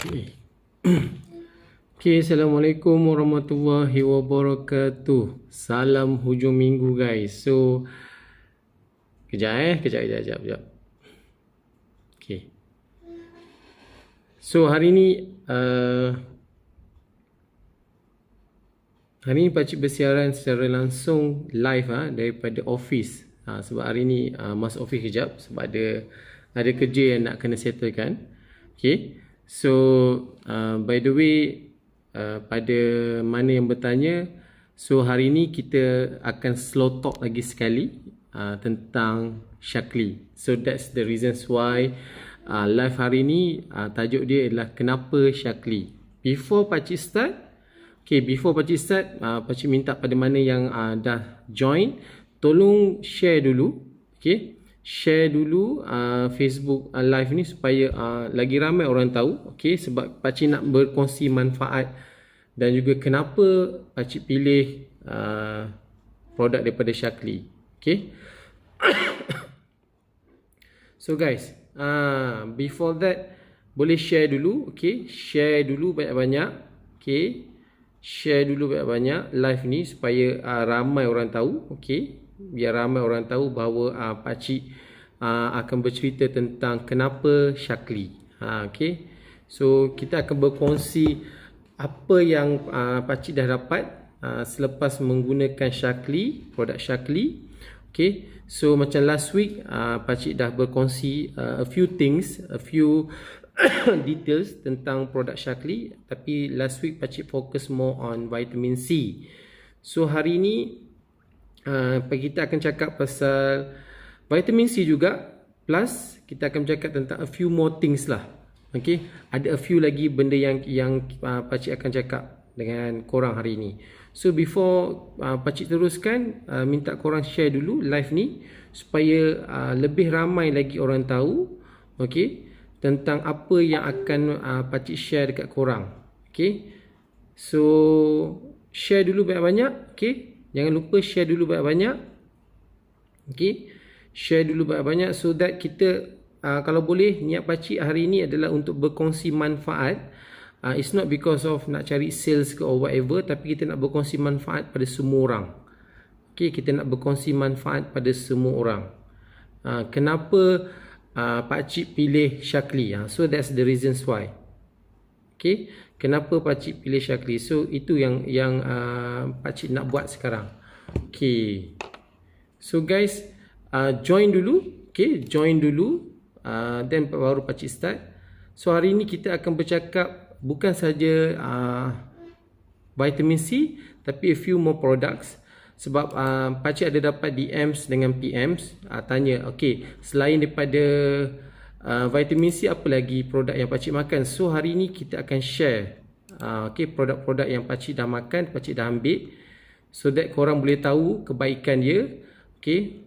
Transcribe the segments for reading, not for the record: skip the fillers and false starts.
Okay. Okay, Assalamualaikum warahmatullahi wabarakatuh. Salam hujung minggu guys. So, kejap. Okay. So, hari ni Pakcik bersiaran secara langsung live daripada office. Sebab hari ni masuk office kejap sebab ada kerja yang nak kena settlekan. Okay. So, by the way, pada mana yang bertanya, so hari ni kita akan slow talk lagi sekali tentang Shaklee. So that's the reasons why live hari ni tajuk dia adalah kenapa Shaklee. Before Pakcik start, Pakcik minta pada mana yang dah join, tolong share dulu. Okay, share dulu Facebook live ni supaya lagi ramai orang tahu. Okay, sebab Pakcik nak berkongsi manfaat dan juga kenapa Pakcik pilih produk daripada Shaklee. Okay. So guys, before that boleh share dulu. Okay, share dulu banyak-banyak. Okay, share dulu banyak-banyak live ni supaya ramai orang tahu. Okay, biar ramai orang tahu bahawa Pakcik akan bercerita tentang kenapa Shaklee. Okay, so kita akan berkongsi apa yang Pakcik dah dapat selepas menggunakan Shaklee, produk Shaklee. Okay, so macam last week Pakcik dah berkongsi a few things, a few details tentang produk Shaklee. Tapi last week Pakcik fokus more on vitamin C. So hari ni kita akan cakap pasal vitamin C juga, plus kita akan bercakap tentang a few more things lah. Okay, ada a few lagi benda yang Pakcik akan cakap dengan korang hari ni. So before Pakcik teruskan, minta korang share dulu live ni supaya lebih ramai lagi orang tahu, okay, tentang apa yang akan Pakcik share dekat korang. Okay, so share dulu banyak-banyak. Okay, jangan lupa share dulu banyak-banyak. Okay, share dulu banyak-banyak so that kita kalau boleh, niat Pakcik hari ni adalah untuk berkongsi manfaat. It's not because of nak cari sales ke or whatever, tapi kita nak berkongsi manfaat pada semua orang. Okay, kita nak berkongsi manfaat pada semua orang. Kenapa Pakcik pilih Shaklee? So that's the reasons why. Okay, kenapa Pakcik pilih Shaklee? So itu yang Pakcik nak buat sekarang. Okay, so guys, join dulu. Okay, join dulu. Then baru Pakcik start. So hari ni kita akan bercakap bukan saja vitamin C, tapi a few more products. Sebab Pakcik ada dapat DMs dengan PMs tanya, okay, selain daripada vitamin C, apa lagi produk yang Pakcik makan? So hari ni kita akan share okay, produk-produk yang Pakcik dah makan, Pakcik dah ambil, so that korang boleh tahu kebaikan dia. Okay,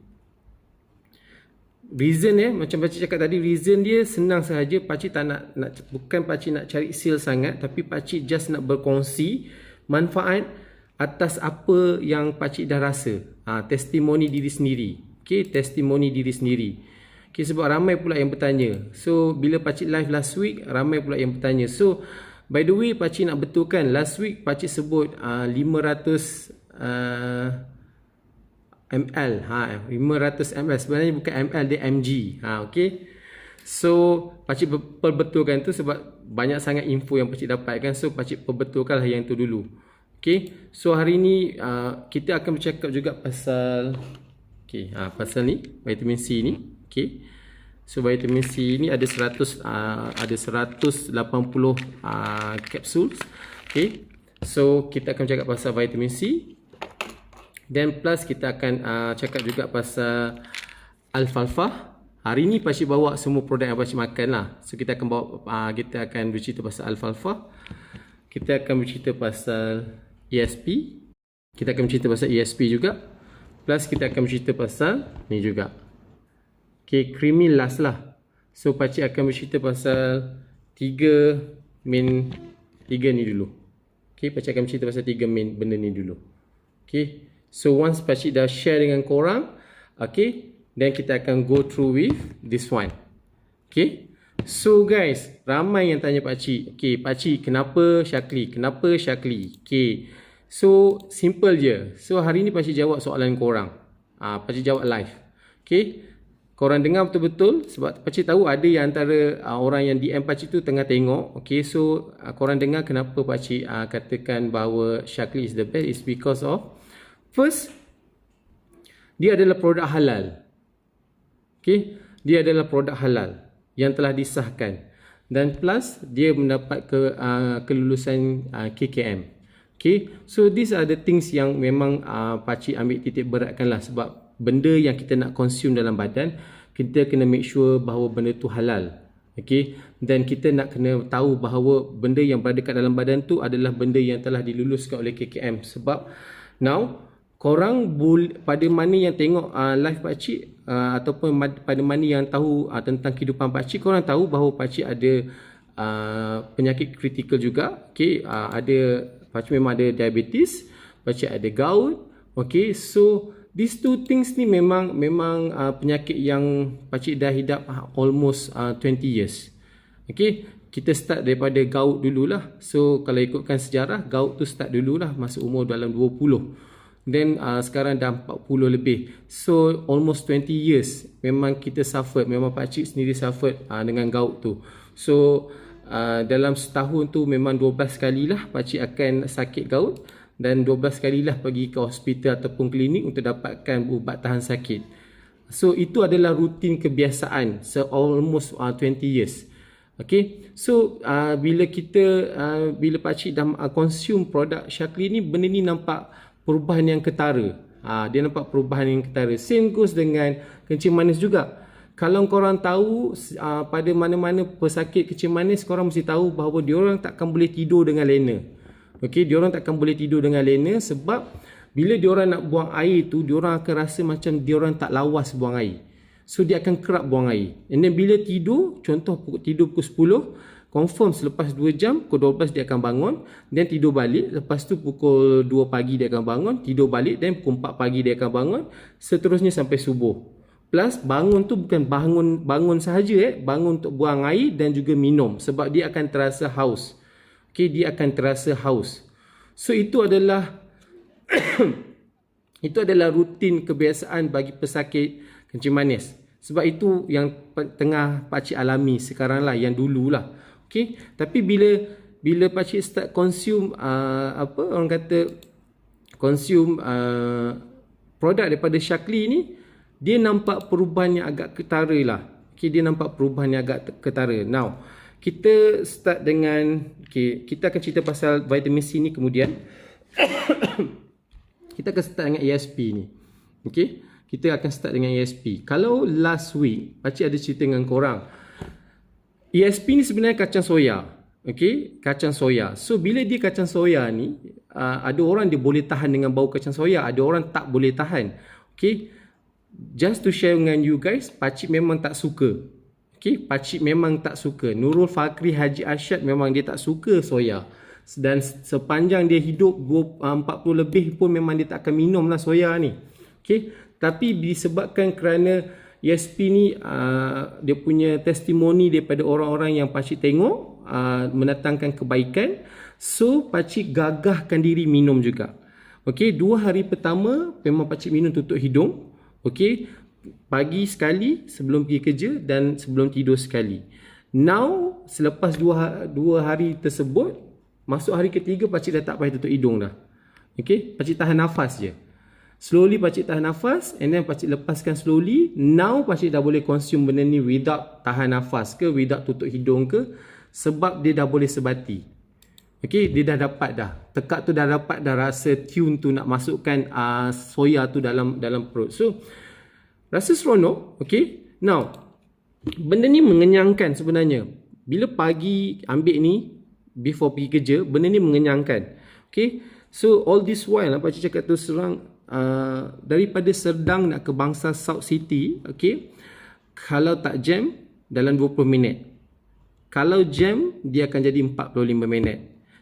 reason macam Pakcik cakap tadi, reason dia senang sahaja. Pakcik tak nak bukan Pakcik nak cari sale sangat, tapi Pakcik just nak berkongsi manfaat atas apa yang Pakcik dah rasa. Testimoni diri sendiri. Okay, testimoni diri sendiri. Okay, sebab ramai pula yang bertanya. So bila Pakcik live last week, ramai pula yang bertanya. So by the way, Pakcik nak betulkan, last week Pakcik sebut 500 ml, 500 ml, sebenarnya bukan ml, dia mg. Okay, so Pakcik perbetulkan tu sebab banyak sangat info yang Pakcik dapatkan. So Pakcik perbetulkanlah yang tu dulu. Okay, so hari ni kita akan bercakap juga pasal pasal ni, vitamin C ni. Okay, so vitamin C ni ada 180 capsules. Okay, so kita akan bercakap pasal vitamin C. Dan plus kita akan cakap juga pasal alfalfa. Hari ni Pakcik bawa semua produk yang Pakcik makan lah. So kita akan kita akan bercerita pasal alfalfa. Kita akan bercerita pasal ESP. Kita akan bercerita pasal ESP juga. Plus kita akan bercerita pasal ni juga. Okay, creamy last lah. So Pakcik akan bercerita pasal tiga ni dulu. Okay, Pakcik akan bercerita pasal 3 main benda ni dulu. Okay, so once Pakcik dah share dengan korang, okay, then kita akan go through with this one. Okay, So guys, ramai yang tanya pakcik, okay, pakcik kenapa Syakli? Kenapa Syakli? Okay, so simple je. So hari ni pakcik jawab soalan korang. Pakcik jawab live. Okay, korang dengar betul-betul sebab pakcik tahu ada yang antara orang yang DM pakcik tu tengah tengok. Okay, so korang dengar kenapa pakcik katakan bahawa Syakli is the best is because of first, dia adalah produk halal. Okay, dia adalah produk halal yang telah disahkan, dan plus dia mendapat kelulusan KKM. Okay, so these are the things yang memang pakcik ambil titik beratkan lah, sebab benda yang kita nak consume dalam badan, kita kena make sure bahawa benda tu halal. Okay, dan kita nak kena tahu bahawa benda yang berada kat dalam badan tu adalah benda yang telah diluluskan oleh KKM. Sebab now korang pada mana yang tengok live pakcik ataupun pada mana yang tahu tentang kehidupan pakcik, korang tahu bahawa pakcik ada penyakit kritikal juga. Okay, pakcik memang ada diabetes, pakcik ada gout. Okay, so these two things ni memang penyakit yang pakcik dah hidap almost 20 years. Okay, kita start daripada gout dululah. So kalau ikutkan sejarah, gout tu start dululah masa umur dalam 20. Then sekarang dah 40 lebih. So almost 20 years memang kita suffered, memang pakcik sendiri suffered dengan gout tu. So dalam setahun tu memang 12 kalilah pakcik akan sakit gout, dan 12 kalilah pergi ke hospital ataupun klinik untuk dapatkan ubat tahan sakit. So itu adalah rutin kebiasaan almost 20 years. Okay, so bila pakcik dah consume produk Syakli ni, benda ni nampak perubahan yang ketara. Dia nampak perubahan yang ketara. Same goes dengan kencing manis juga. Kalau korang tahu pada mana-mana pesakit kencing manis, korang mesti tahu bahawa diorang takkan boleh tidur dengan lena. Okey, diorang takkan boleh tidur dengan lena sebab bila diorang nak buang air tu, diorang akan rasa macam diorang tak lawas buang air. So dia akan kerap buang air. And then bila tidur, contoh tidur pukul 10, confirm selepas 2 jam, pukul 12 dia akan bangun, dan tidur balik. Lepas tu pukul 2 pagi dia akan bangun, tidur balik, dan pukul 4 pagi dia akan bangun, seterusnya sampai subuh. Plus bangun tu bukan bangun sahaja, bangun untuk buang air dan juga minum, sebab dia akan terasa haus. Okay, dia akan terasa haus. So itu adalah itu adalah rutin kebiasaan bagi pesakit kencing manis. Sebab itu yang tengah pakcik alami sekarang lah, yang dulu lah. Okay, tapi bila pakcik start consume produk daripada Syakli ni, dia nampak perubahan yang agak ketara lah. Okay, dia nampak perubahan yang agak ketara. Now, kita start dengan, okay, kita akan cerita pasal vitamin C ni kemudian. Kita akan start dengan ESP ni. Okay, kita akan start dengan ESP. Kalau last week pakcik ada cerita dengan korang, ESP ni sebenarnya kacang soya. Okay, kacang soya. So bila dia kacang soya ni, ada orang dia boleh tahan dengan bau kacang soya, ada orang tak boleh tahan. Okay, just to share dengan you guys, pakcik memang tak suka. Okay, pakcik memang tak suka. Nurul Fakri Haji Arsyad memang dia tak suka soya. Dan sepanjang dia hidup 40 lebih pun memang dia tak akan minum lah soya ni. Okay, tapi disebabkan kerana ESP ni dia punya testimoni daripada orang-orang yang pakcik tengok mendatangkan kebaikan, so pakcik gagahkan diri minum juga. Okey, 2 hari pertama memang pakcik minum tutup hidung. Okey, pagi sekali sebelum pergi kerja dan sebelum tidur sekali. Now selepas 2 hari tersebut, masuk hari ketiga pakcik dah tak payah tutup hidung dah. Okey, pakcik tahan nafas je. Slowly pakcik tahan nafas, and then pakcik lepaskan slowly. Now pakcik dah boleh consume benda ni without tahan nafas ke, without tutup hidung ke, sebab dia dah boleh sebati. Okay, dia dah dapat dah. Tekak tu dah dapat dah rasa tune tu nak masukkan soya tu dalam perut. So, rasa seronok. Okay, now, benda ni mengenyangkan sebenarnya. Bila pagi ambil ni, before pergi kerja, benda ni mengenyangkan. Okay, so all this while, pakcik cakap tu serang, daripada Serdang nak ke Bangsar South City, okay, kalau tak jam dalam 20 minit. Kalau jam, dia akan jadi 45 minit.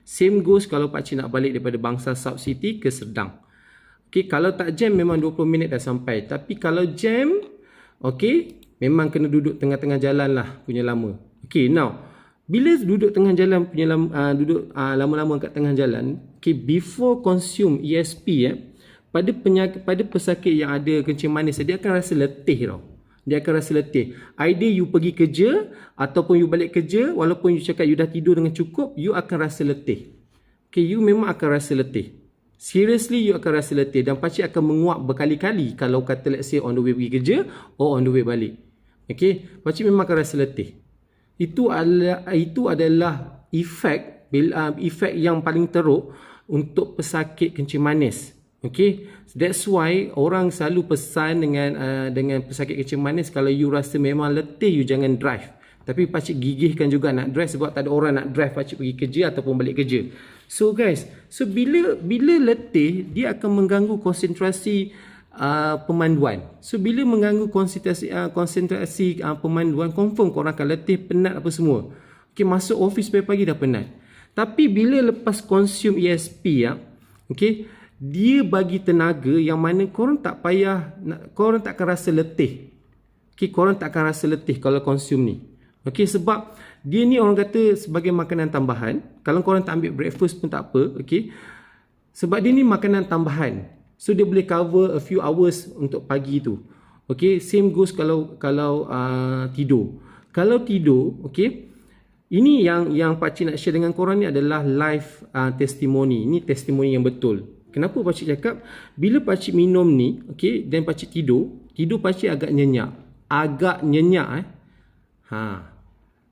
Same goes kalau pakcik nak balik daripada Bangsar South City ke Serdang. Okay, kalau tak jam memang 20 minit dah sampai. Tapi kalau jam, okay, memang kena duduk tengah-tengah jalan lah punya lama. Okay, now bila duduk tengah jalan punya duduk lama-lama kat tengah jalan, okay, before consume ESP pada pesakit yang ada kencing manis, dia akan rasa letih tau. Dia akan rasa letih. Either you pergi kerja ataupun you balik kerja, walaupun you cakap you dah tidur dengan cukup, you akan rasa letih. Okay, you memang akan rasa letih. Seriously, you akan rasa letih dan pakcik akan menguap berkali-kali kalau kata let's say on the way pergi kerja or on the way balik. Okay, pakcik memang akan rasa letih. Itu adalah efek yang paling teruk untuk pesakit kencing manis. Okay, that's why orang selalu pesan dengan pesakit kencing manis, kalau you rasa memang letih, you jangan drive. Tapi pakcik gigihkan juga nak drive sebab tak ada orang nak drive pakcik pergi kerja ataupun balik kerja. So guys, bila letih, dia akan mengganggu konsentrasi pemanduan. So bila mengganggu konsentrasi pemanduan, confirm korang akan letih, penat apa semua. Okay, masuk office pagi-pagi dah penat. Tapi bila lepas consume ESP okay, dia bagi tenaga yang mana korang tak payah, korang tak akan rasa letih. Okay, korang tak akan rasa letih kalau consume ni. Okay, sebab dia ni orang kata sebagai makanan tambahan. Kalau korang tak ambil breakfast pun tak apa. Okay, sebab dia ni makanan tambahan. So dia boleh cover a few hours untuk pagi tu. Okay, same goes kalau tidur. Kalau tidur, okay, ini yang pakcik nak share dengan korang ni adalah live testimoni. Ini testimoni yang betul. Kenapa pakcik cakap? Bila pakcik minum ni, okay, dan pakcik tidur pakcik agak nyenyak.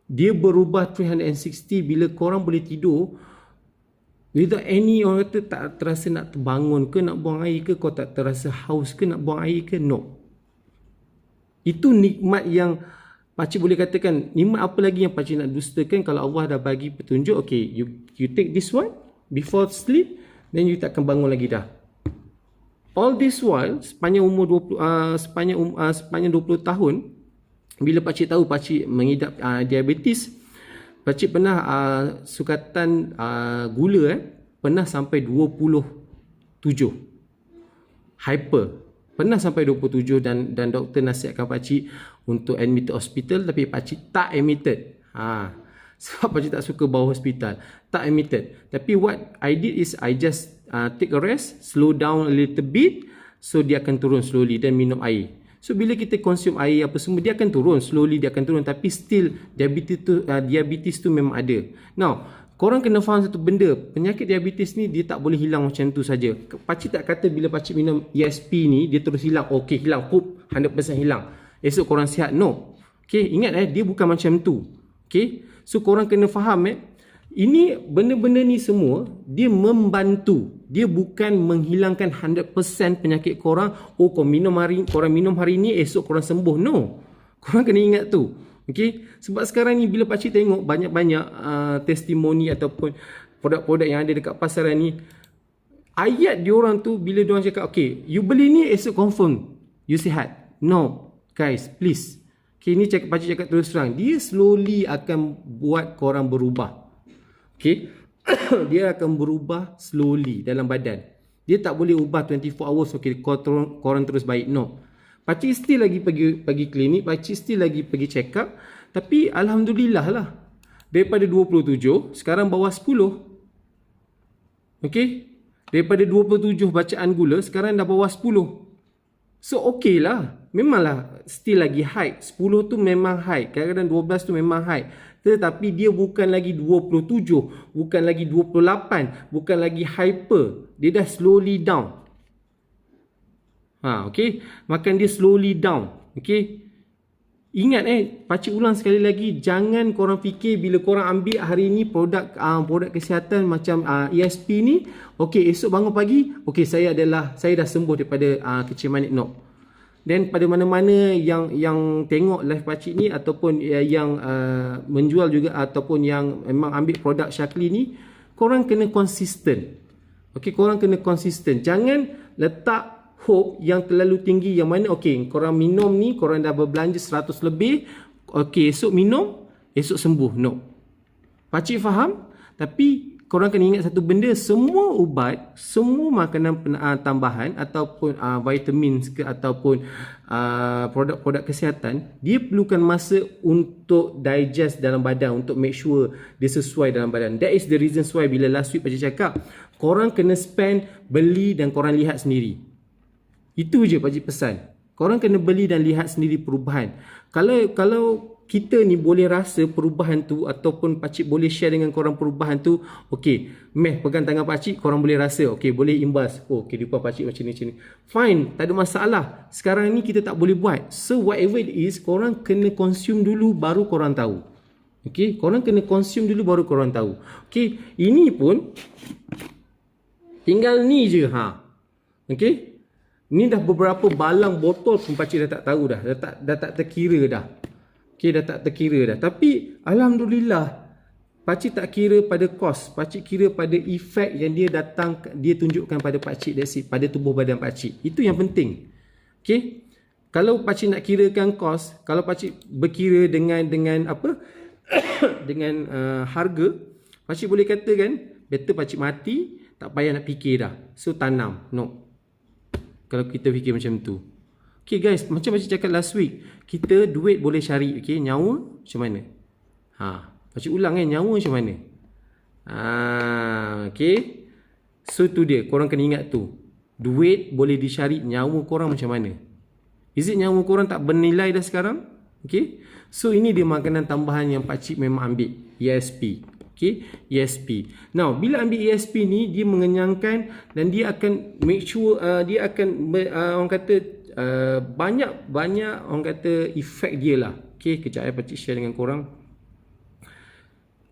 Dia berubah 360 bila korang boleh tidur without any, orang kata tak terasa nak terbangun ke, nak buang air ke, kau tak terasa haus ke, nak buang air ke, no. Itu nikmat yang pakcik boleh katakan. Nikmat apa lagi yang pakcik nak dustakan kalau Allah dah bagi petunjuk, okay, you take this one before sleep, then you tak akan bangun lagi dah. All this while, sepanjang umur 20 tahun, bila pakcik tahu pakcik mengidap diabetes, pakcik pernah sukatan gula pernah sampai 27. Hyper. Pernah sampai 27 dan doktor nasihatkan pakcik untuk admit hospital, tapi pakcik tak admitted. Sebab pakcik tak suka bawa hospital. Tak admitted. Tapi what I did is I just take a rest, slow down a little bit, so dia akan turun slowly, dan minum air. So bila kita consume air apa semua, dia akan turun slowly, dia akan turun, tapi still diabetes tu memang ada. Now, korang kena faham satu benda, penyakit diabetes ni dia tak boleh hilang macam tu saja. Pakcik tak kata bila pakcik minum ESP ni dia terus hilang. Okay, hilang, 100% hilang, esok korang sihat. No. Okay, ingat dia bukan macam tu. Okay, so korang kena faham ini benda-benda ni semua dia membantu. Dia bukan menghilangkan 100% penyakit korang. Oh, korang minum hari ni, esok korang sembuh. No. Korang kena ingat tu. Okay? Sebab sekarang ni bila pakcik tengok banyak-banyak testimoni ataupun produk-produk yang ada dekat pasaran ni, ayat diorang tu bila diorang cakap, okay, you beli ni esok confirm you sihat. No. Guys, please. Okay, ni pakcik cakap terus terang. Dia slowly akan buat korang berubah. Okay, dia akan berubah slowly dalam badan. Dia tak boleh ubah 24 hours. Okay, korang terus baik. No. Pakcik still lagi pergi klinik, pakcik still lagi pergi check up. Tapi alhamdulillah lah, daripada 27 sekarang bawah 10. Okay, daripada 27 bacaan gula sekarang dah bawah 10. So okay lah. Memanglah still lagi high. 10 tu memang high, kadang-kadang 12 tu memang high. Tetapi dia bukan lagi 27, bukan lagi 28, bukan lagi hyper. Dia dah slowly down. Okay, makan dia slowly down. Okay, ingat pakcik ulang sekali lagi, jangan korang fikir bila korang ambil hari ni produk kesihatan macam ESP ni, okay, esok bangun pagi, okay, saya dah sembuh daripada kencing manis. No. Dan pada mana-mana yang tengok live pakcik ni ataupun yang menjual juga ataupun yang memang ambil produk Shaklee ni, korang kena konsisten. Okay, korang kena konsisten. Jangan letak hope yang terlalu tinggi yang mana, okay, korang minum ni, korang dah berbelanja 100 lebih, okay, esok minum, esok sembuh. No. Pakcik faham, tapi korang kena ingat satu benda, semua ubat, semua makanan tambahan ataupun vitamin ke ataupun produk-produk kesihatan, dia perlukan masa untuk digest dalam badan, untuk make sure dia sesuai dalam badan. That is the reason why bila last week Pakcik cakap, korang kena spend, beli dan korang lihat sendiri. Itu je Pakcik pesan. Korang kena beli dan lihat sendiri perubahan. Kalau kita ni boleh rasa perubahan tu, ataupun Pakcik boleh share dengan korang perubahan tu, okey, pegang tangan Pakcik, korang boleh rasa, okey, boleh imbas, okey, depan Pakcik macam ni, fine, tak ada masalah. Sekarang ni kita tak boleh buat. So whatever it is, korang kena consume dulu baru korang tahu. Okey, korang kena consume dulu baru korang tahu. Okey, ini pun tinggal ni je, okey. Ni dah beberapa balang botol pun Pakcik dah tak tahu dah. Dah tak terkira dah. Okey, dah tak terkira dah. Tapi Alhamdulillah, Pakcik tak kira pada kos. Pakcik kira pada efek yang dia tunjukkan pada Pakcik, that's it, pada tubuh badan Pakcik. Itu yang penting. Okey. Kalau Pakcik nak kirakan kos, kalau Pakcik berkira dengan apa? dengan harga, Pakcik boleh katakan better Pakcik mati, tak payah nak fikir dah. So tanam. No. Kalau kita fikir macam tu. Okay guys, macam Pakcik cakap last week, kita duit boleh cari, okay, nyawa macam mana? Pakcik ulang nyawa macam mana? Okay. So tu dia, korang kena ingat tu. Duit boleh dicari, nyawa korang macam mana? Is it nyawa korang tak bernilai dah sekarang? Okay. So ini dia makanan tambahan yang Pakcik memang ambil, ESP. Okay, ESP. Now, bila ambil ESP ni, dia mengenyangkan dan dia akan make sure dia akan orang kata banyak orang kata efek dia lah. Okay, kejap Pakcik share dengan korang.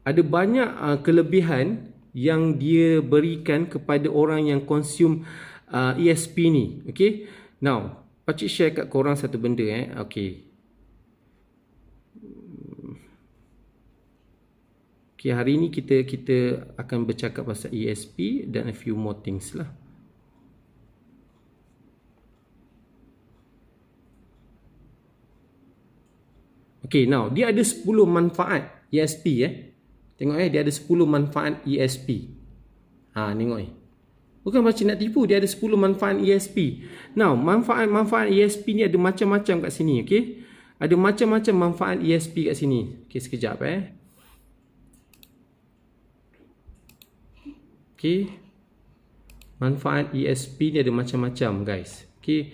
Ada banyak kelebihan yang dia berikan kepada orang yang consume ESP ni. Okay. Now, Pakcik share kat korang satu benda. Okay. Okay, hari ni kita akan bercakap pasal ESP dan a few more things lah. Okay, now dia ada 10 manfaat ESP. Tengok dia ada 10 manfaat ESP. Tengok bukan Pakcik nak tipu, dia ada 10 manfaat ESP. Now, manfaat ESP ni ada macam-macam kat sini, okay? Ada macam-macam manfaat ESP kat sini. Okay, sekejap Okay. Manfaat ESP ni ada macam-macam guys. Okay.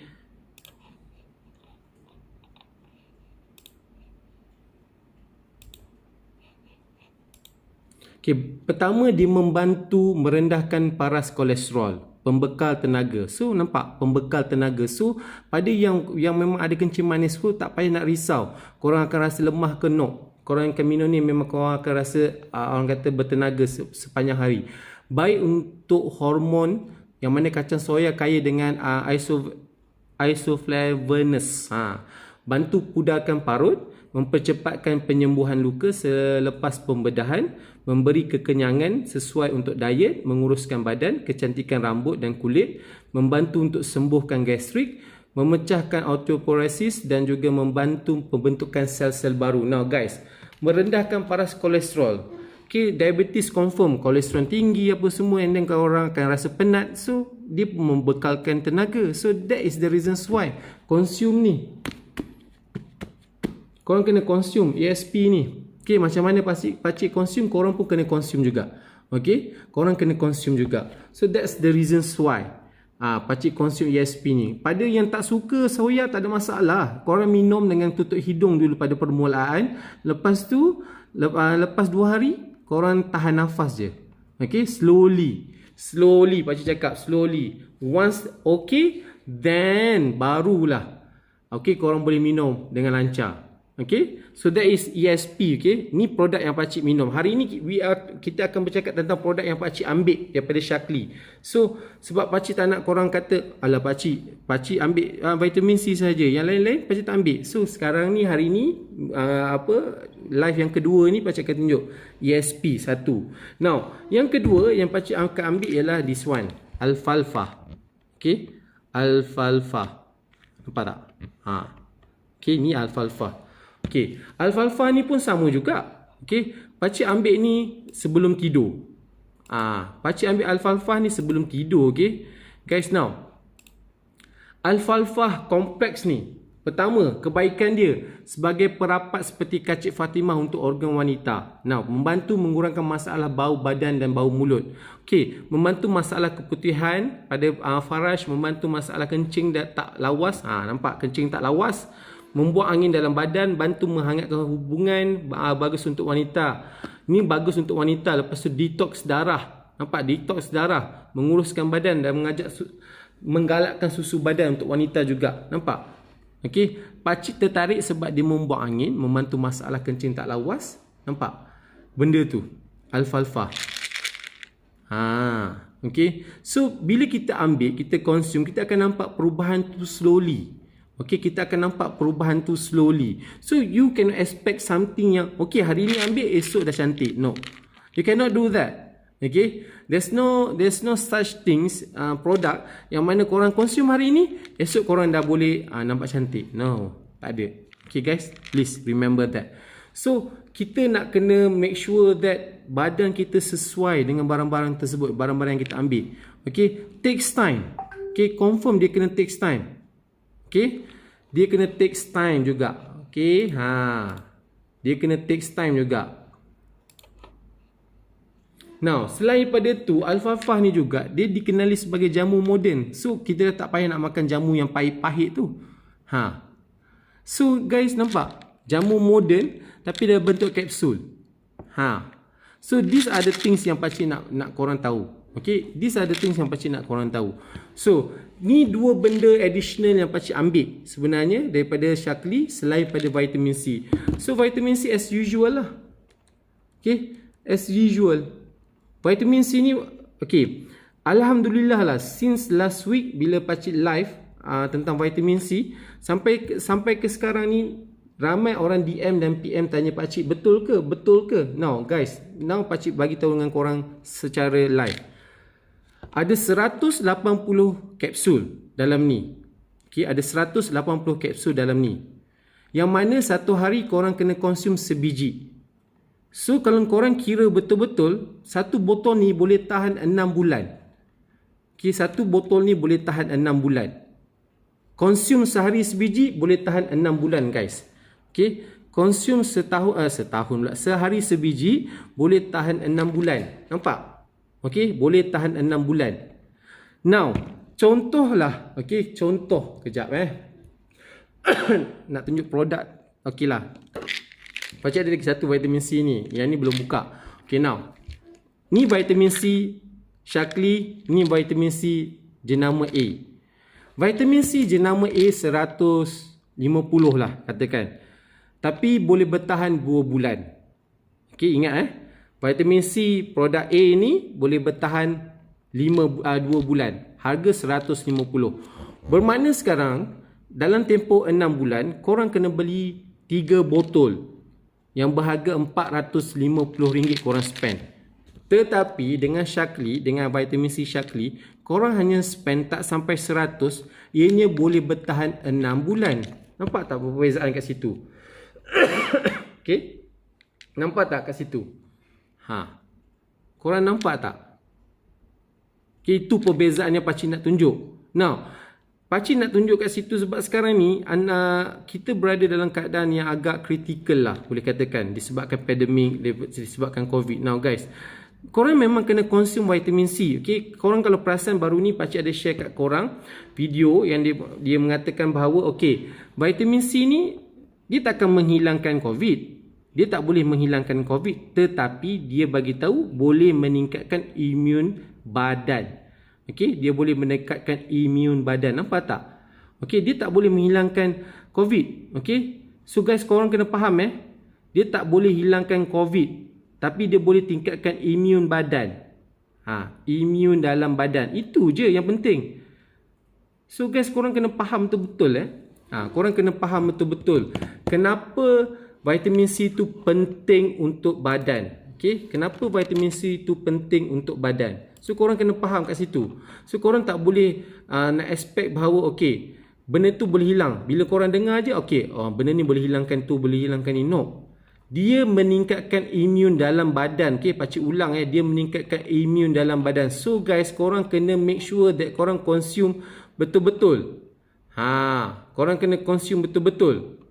Okay, pertama dia membantu merendahkan paras kolesterol, pembekal tenaga. So nampak, pembekal tenaga. So pada yang memang ada kencing manis pun tak payah nak risau. Korang akan rasa lemah ke no. Korang akan minum ni memang korang akan rasa orang kata bertenaga sepanjang hari. Baik untuk hormon, yang mana kacang soya kaya dengan isoflavones. Bantu pudarkan parut, mempercepatkan penyembuhan luka selepas pembedahan, memberi kekenyangan sesuai untuk diet, menguruskan badan, kecantikan rambut dan kulit, membantu untuk sembuhkan gastrik, memecahkan osteoporosis dan juga membantu pembentukan sel-sel baru. Now guys, merendahkan paras kolesterol. Okay, diabetes confirm, kolesterol tinggi apa semua, and then orang akan rasa penat. So dia membekalkan tenaga. So that is the reasons why consume ni. Korang kena consume ESP ni. Okay, macam mana Pakcik consume, korang pun kena consume juga. Okay, korang kena consume juga. So that's the reasons why Pakcik consume ESP ni. Pada yang tak suka soya, tak ada masalah. Korang minum dengan tutup hidung dulu pada permulaan. Lepas tu, lepas 2 hari, korang tahan nafas je. Okay, slowly. Pakcik cakap slowly. Once okay, then barulah okay, korang boleh minum dengan lancar. Okay, so that is ESP. Okay, ni produk yang Pakcik minum. Hari ni kita akan bercakap tentang produk yang Pakcik ambil daripada Shaklee. So sebab Pakcik tak nak korang kata, alah Pakcik ambil vitamin C saja, yang lain-lain Pakcik tak ambil. So sekarang ni, hari ni live yang kedua ni Pakcik akan tunjuk ESP 1. Now yang kedua yang Pakcik akan ambil ialah this one, alfalfa. Okay, alfalfa, nampak tak? Okay, ni alfalfa. Okay, alfalfa ni pun sama juga. Okay, Pakcik ambil ni sebelum tidur. Pakcik ambil alfalfa ni sebelum tidur, okey. Guys, now alfalfa kompleks ni, pertama, kebaikan dia sebagai perapat seperti kacip Fatimah untuk organ wanita. Now, membantu mengurangkan masalah bau badan dan bau mulut. Okey, membantu masalah keputihan pada faraj, membantu masalah kencing dan tak lawas. Nampak kencing tak lawas. Membuang angin dalam badan, bantu menghangatkan hubungan, bagus untuk wanita. Ni bagus untuk wanita. Lepas tu detox darah. Nampak, detox darah, menguruskan badan dan menggalakkan susu badan untuk wanita juga. Nampak? Okey, pakcik tertarik sebab dia membuang angin, membantu masalah kencing tak lawas. Nampak? Benda tu, alfalfa. Okey. So, bila kita ambil, kita consume, kita akan nampak perubahan tu slowly. Okey, kita akan nampak perubahan tu slowly. So, you cannot expect something yang, okey, hari ni ambil, esok dah cantik. No. You cannot do that. Okay, there's no such things produk yang mana korang consume hari ni, esok korang dah boleh nampak cantik. No, tak ada. Okay guys, please remember that. So, kita nak kena make sure that badan kita sesuai dengan barang-barang tersebut, barang-barang yang kita ambil. Okay, takes time. Okay, confirm dia kena takes time. Okay, dia kena takes time juga. Okay, dia kena takes time juga. Now, selain pada tu, alfalfa ni juga, dia dikenali sebagai jamu moden. So, kita dah tak payah nak makan jamu yang pahit-pahit tu. So, guys, nampak? Jamu moden, tapi dia bentuk kapsul. So, these are the things yang pakcik nak korang tahu. Okay, these are the things yang pakcik nak korang tahu. So, ni dua benda additional yang pakcik ambil sebenarnya daripada Shaklee selain pada vitamin C. So, vitamin C as usual lah. Okay, as usual. Vitamin C ni, okay, alhamdulillah lah, since last week bila pakcik live tentang vitamin C, sampai ke sekarang ni ramai orang DM dan PM tanya pakcik, betul ke? Betul ke? Now guys, now pakcik bagi tahu dengan korang secara live. Ada 180 kapsul dalam ni. Okay, ada 180 kapsul dalam ni. Yang mana satu hari korang kena konsum sebiji. So, kalau korang kira betul-betul, satu botol ni boleh tahan 6 bulan. Okay, satu botol ni boleh tahan 6 bulan. Konsum sehari sebiji boleh tahan 6 bulan, guys. Okay, konsum sehari sebiji boleh tahan 6 bulan. Nampak? Okay, boleh tahan 6 bulan. Now, contohlah. Okay, contoh. Kejap nak tunjuk produk. Okay lah. Pakcik ada lagi satu vitamin C ni. Yang ni belum buka. Okay, now. Ni vitamin C Shaklee. Ni vitamin C jenama A. Vitamin C jenama A 150 lah katakan. Tapi boleh bertahan 2 bulan. Okay, ingat vitamin C produk A ni boleh bertahan 2 bulan. Harga 150. Bermakna sekarang dalam tempoh 6 bulan korang kena beli 3 botol yang berharga RM450 korang spend. Tetapi dengan Shaklee, dengan vitamin C Shaklee, korang hanya spend tak sampai 100, ianya boleh bertahan 6 bulan. Nampak tak perbezaan kat situ? Okay, nampak tak kat situ? Korang nampak tak? Okay, itu perbezaan yang pakcik nak tunjuk. Now, pakcik nak tunjuk kat situ sebab sekarang ni kita berada dalam keadaan yang agak kritikal lah, boleh katakan, disebabkan pandemik, disebabkan COVID. Now guys, korang memang kena consume vitamin C. Okay? Korang kalau perasan baru ni pakcik ada share kat korang video yang dia mengatakan bahawa okay, vitamin C ni dia tak akan menghilangkan COVID. Dia tak boleh menghilangkan COVID, tetapi dia bagi tahu boleh meningkatkan imun badan. Okey, dia boleh meningkatkan imun badan. Nampak tak? Okey, dia tak boleh menghilangkan COVID. Okey. So guys, korang kena faham dia tak boleh hilangkan COVID, tapi dia boleh tingkatkan imun badan. Imun dalam badan. Itu je yang penting. So guys, korang kena faham betul-betul korang kena faham betul-betul kenapa vitamin C tu penting untuk badan. Okey, kenapa vitamin C tu penting untuk badan? So, korang kena faham kat situ. So, korang tak boleh nak expect bahawa, okay, benda tu boleh hilang. Bila korang dengar je, okay, benda ni boleh hilangkan tu, boleh hilangkan ni. No. Dia meningkatkan imun dalam badan. Okay, pakcik ulang dia meningkatkan imun dalam badan. So guys, korang kena make sure that korang consume betul-betul. Korang kena consume betul-betul.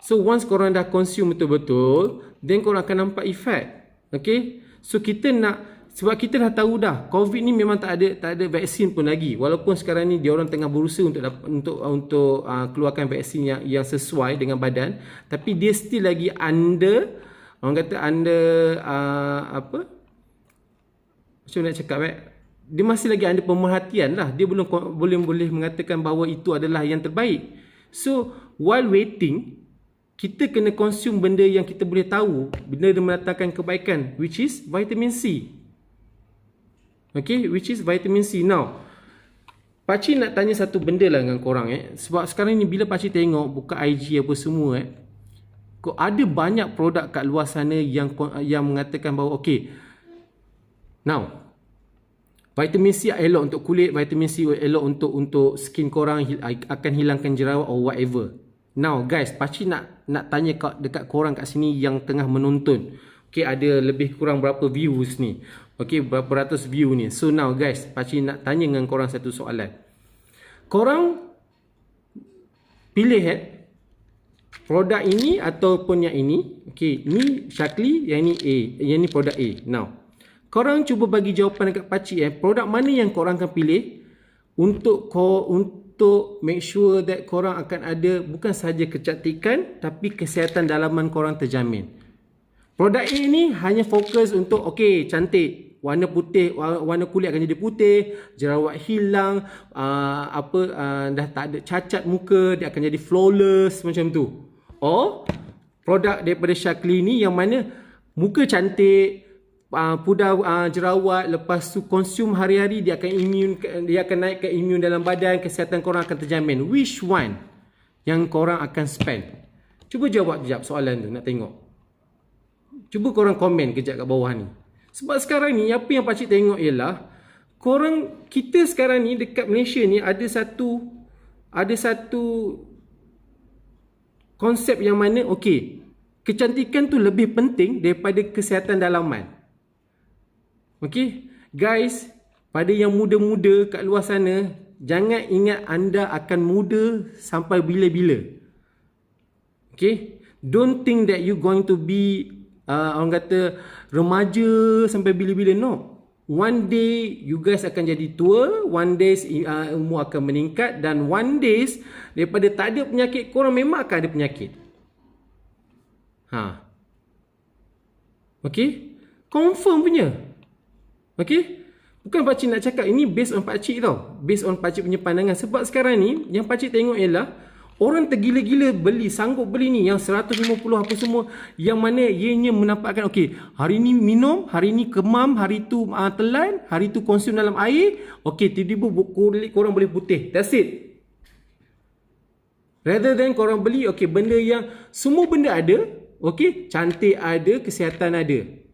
So once korang dah consume betul-betul, then korang akan nampak effect. Okay, so kita nak, sebab kita dah tahu dah COVID ni memang tak ada vaksin pun lagi. Walaupun sekarang ni dia orang tengah berusaha untuk keluarkan vaksin yang sesuai dengan badan, tapi dia still lagi under, orang kata under apa? Macam nak cakap dia masih lagi under pemerhatian lah. Dia belum boleh mengatakan bahawa itu adalah yang terbaik. So while waiting, kita kena consume benda yang kita boleh tahu, benda yang mendatangkan kebaikan, which is vitamin C. Okay, which is vitamin C. Now, pakcik nak tanya satu benda lah dengan korang sebab sekarang ni bila pakcik tengok buka IG apa semua ada banyak produk kat luar sana yang mengatakan bahawa okay, now vitamin C elok untuk kulit, vitamin C elok untuk skin korang, akan hilangkan jerawat or whatever. Now guys, pakcik nak tanya dekat korang kat sini yang tengah menonton. Okay, ada lebih kurang berapa views ni? Okay, berapa ratus view ni? So now guys, pakcik nak tanya dengan korang satu soalan. Korang pilih produk ini ataupun yang ini. Okay, ni Shaklee, yang ni A, yang ni produk A. Now, korang cuba bagi jawapan dekat pakcik produk mana yang korang akan pilih untuk make sure that korang akan ada bukan sahaja kecantikan tapi kesihatan dalaman korang terjamin. Produk A ni hanya fokus untuk okay, cantik, warna putih, warna kulit akan jadi putih, jerawat hilang, dah tak ada cacat muka, dia akan jadi flawless macam tu. Or produk daripada Shaklee ni yang mana muka cantik, pudar jerawat, lepas tu consume hari-hari, dia akan naikkan imun dalam badan, kesihatan korang akan terjamin. Which one yang korang akan spend? Cuba jawab kejap soalan tu, nak tengok. Cuba korang komen kejap kat bawah ni. Sebab sekarang ni apa yang pakcik tengok ialah kita sekarang ni dekat Malaysia ni ada satu konsep yang mana okey, kecantikan tu lebih penting daripada kesihatan dalaman. Okey, guys, pada yang muda-muda kat luar sana, jangan ingat anda akan muda sampai bila-bila. Okey, don't think that you going to be orang kata remaja sampai bila-bila. No, one day you guys akan jadi tua, one day umur akan meningkat, dan one days daripada tak ada penyakit, korang memang akan ada penyakit. Okey, confirm punya. Okey, bukan pakcik nak cakap, ini based on pakcik tau, based on pakcik punya pandangan. Sebab sekarang ni yang pakcik tengok ialah orang tergila-gila beli, sanggup beli ni yang 150 apa semua, yang mana ianya menampakkan okey, hari ni minum, hari ni kemam, hari tu telan, hari tu konsum dalam air, okey, tiba-tiba kulit korang boleh putih. That's it. Rather than korang beli okey benda yang semua benda ada, okey, cantik ada, kesihatan ada.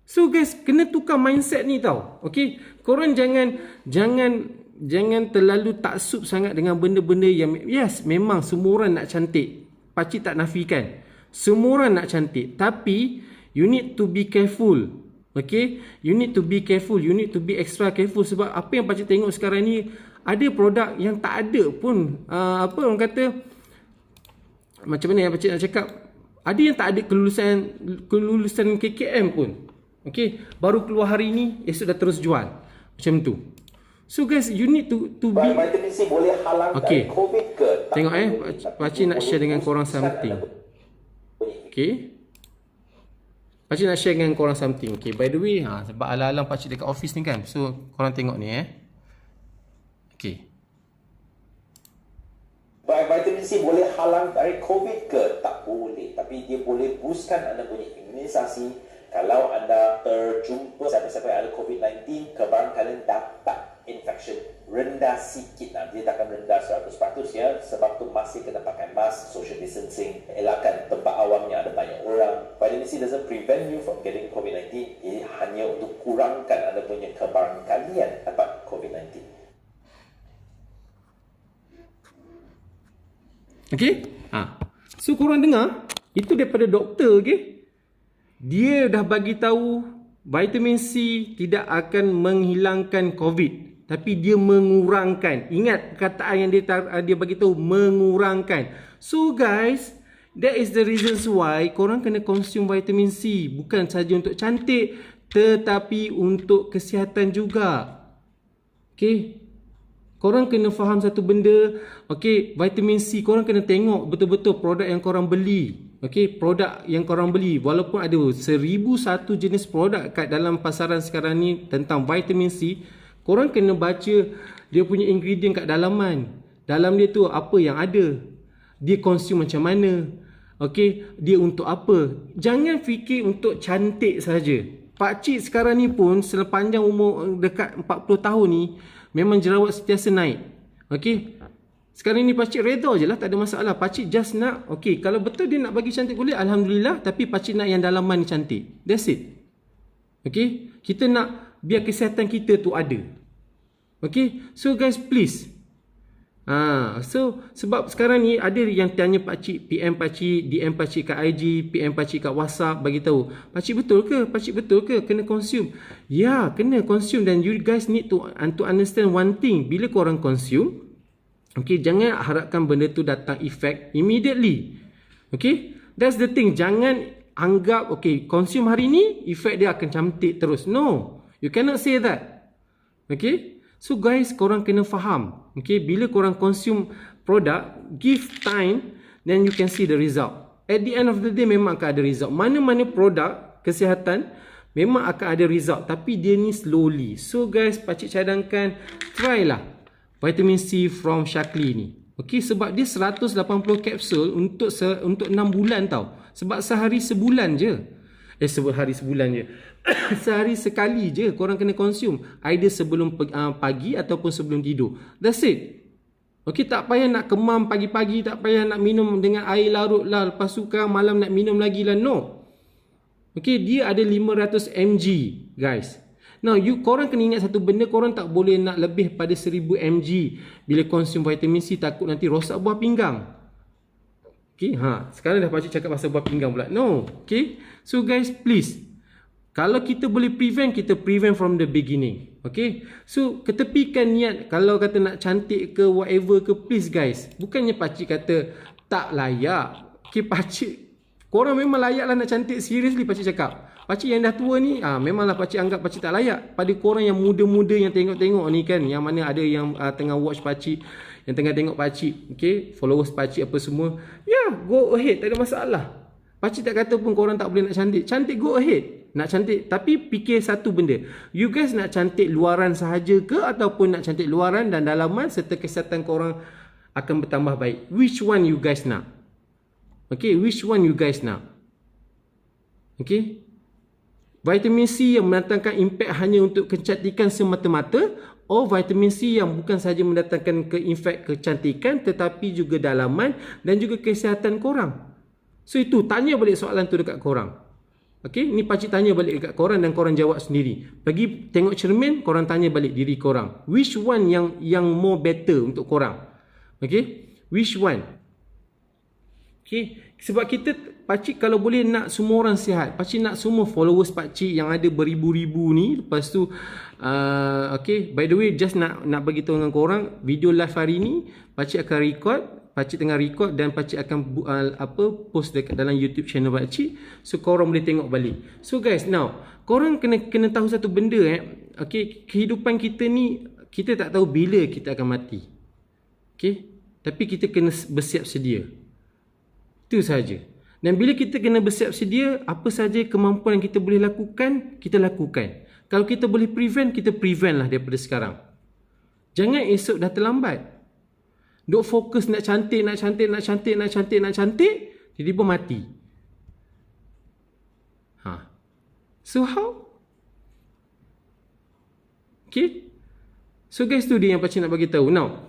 So guys, kena tukar mindset ni tau. Okey, korang jangan terlalu taksub sangat dengan benda-benda yang yes, memang semua orang nak cantik. Pakcik tak nafikan. Semua orang nak cantik, tapi you need to be careful. Okey, you need to be careful, you need to be extra careful. Sebab apa yang pakcik tengok sekarang ni, ada produk yang tak ada pun apa orang kata, macam mana yang pakcik nak cakap, ada yang tak ada kelulusan KKM pun. Okey, baru keluar hari ni, esok dah terus jual. Macam tu. So guys, you need to be vitamin C boleh halang dari COVID ke? Tengok pakcik nak share dengan korang something. Okey, pakcik nak share dengan korang something. Okey, by the way, sebab alang-alang pakcik dekat office ni kan, so korang tengok ni Okey, vitamin C boleh halang dari COVID ke? Tak boleh, tapi dia boleh boostkan anda punya imunisasi. Kalau anda terjumpa siapa-siapa yang ada COVID-19, kebarangkalian dapat infection rendah sikit, dia takkan rendah 100% ya, sebab tu masih kena pakai mask, social distancing, elakkan tempat awam yang ada banyak orang. Vitamin C doesn't prevent you from getting COVID-19, ia hanya untuk kurangkan anda punya kebarangkalian dapat COVID-19. Okey, So korang dengar, itu daripada doktor, okay? Dia dah bagi tahu vitamin C tidak akan menghilangkan COVID, tapi dia mengurangkan. Ingat perkataan yang dia bagi tahu, mengurangkan. So guys, that is the reasons why korang kena consume vitamin C. Bukan saja untuk cantik, tetapi untuk kesihatan juga. Okay? Korang kena faham satu benda. Okay, vitamin C, korang kena tengok betul-betul produk yang korang beli. Okay, produk yang korang beli. Walaupun ada 1001 jenis produk kat dalam pasaran sekarang ni tentang vitamin C, korang kena baca dia punya ingredient kat dalaman. Dalam dia tu apa yang ada. Dia consume macam mana. Okay, dia untuk apa. Jangan fikir untuk cantik saja. Pakcik sekarang ni pun sepanjang umur dekat 40 tahun ni memang jerawat sentiasa naik. Okay, sekarang ni pakcik reda je lah, tak ada masalah. Pakcik just nak, okay, kalau betul dia nak bagi cantik boleh, Alhamdulillah. Tapi pakcik nak yang dalaman ni cantik. That's it. Okay, kita nak biar kesihatan kita tu ada. Okay, so guys please. So sebab sekarang ni ada yang tanya pakcik, PM pakcik, DM pakcik kat IG, PM pakcik kat WhatsApp, bagi tahu, pakcik betul ke? Pakcik betul ke kena consume? Ya, kena consume. Dan you guys need to understand one thing. Bila korang consume, okay, jangan harapkan benda tu datang effect immediately. Okay, that's the thing. Jangan anggap okay, consume hari ni effect dia akan cantik terus. No, you cannot say that. Okay, so guys, korang kena faham. Okay, bila korang consume produk, give time, then you can see the result. At the end of the day memang akan ada result. Mana-mana produk kesihatan memang akan ada result, tapi dia ni slowly. So guys, pakcik cadangkan, try lah vitamin C from Shaklee ni. Okay, sebab dia 180 kapsul untuk 6 bulan tau. Sebab sehari sebulan je. Sehari sebulan je. Sehari sekali je korang kena consume. Either sebelum pagi ataupun sebelum tidur. That's it. Okay, tak payah nak kemam pagi-pagi, tak payah nak minum dengan air larut lah. Lepas tu kan malam nak minum lagi lah. No. Okay, dia ada 500 mg guys. Now, korang kena ingat satu benda, korang tak boleh nak lebih pada 1000 mg bila consume vitamin C, takut nanti rosak buah pinggang. Okay, sekarang dah pakcik cakap pasal buah pinggang pula. No, okay. So guys, please, kalau kita boleh prevent, kita prevent from the beginning. Okay, so ketepikan niat. Kalau kata nak cantik ke whatever ke, please guys, bukannya pakcik kata tak layak. Okay, pakcik, korang memang layak lah nak cantik. Seriously pakcik cakap. Pakcik yang dah tua ni, memanglah pakcik anggap pakcik tak layak. Pada korang yang muda-muda yang tengok-tengok ni kan, yang mana ada yang tengah watch pakcik, yang tengah tengok pakcik, okay, followers pakcik apa semua, go ahead, tak ada masalah. Pakcik tak kata pun korang tak boleh nak cantik. Cantik, go ahead. Nak cantik, tapi fikir satu benda. You guys nak cantik luaran sahaja ke, ataupun nak cantik luaran dan dalaman serta kesihatan korang akan bertambah baik? Which one you guys nak? Okay, which one you guys nak? Okay, vitamin C yang mendatangkan impak hanya untuk kecantikan semata-mata, or vitamin C yang bukan sahaja mendatangkan impak kecantikan tetapi juga dalaman dan juga kesihatan korang? So itu, tanya balik soalan tu dekat korang. Okay, ni pakcik tanya balik dekat korang dan korang jawab sendiri. Pergi tengok cermin, korang tanya balik diri korang. Which one yang more better untuk korang? Okay, which one? Okay, sebab kita, pakcik kalau boleh nak semua orang sihat. Pakcik nak semua followers pakcik yang ada beribu-ribu ni. Lepas tu, okay, by the way, just nak bagi tahu dengan korang, video live hari ni, pakcik akan record. Pakcik tengah record dan pakcik akan post dekat dalam YouTube channel pakcik. So korang boleh tengok balik. So guys, now korang kena tahu satu benda okay, kehidupan kita ni, kita tak tahu bila kita akan mati. Okay, tapi kita kena bersiap sedia. Itu saja. Dan bila kita kena bersiap sedia, apa saja kemampuan yang kita boleh lakukan, kita lakukan. Kalau kita boleh prevent, kita prevent lah daripada sekarang. Jangan esok dah terlambat. Duk fokus nak cantik, nak cantik, nak cantik, nak cantik, nak cantik, tiba-tiba mati. So how? Okay. So guys, tu dia yang pakcik nak bagi tahu. Now,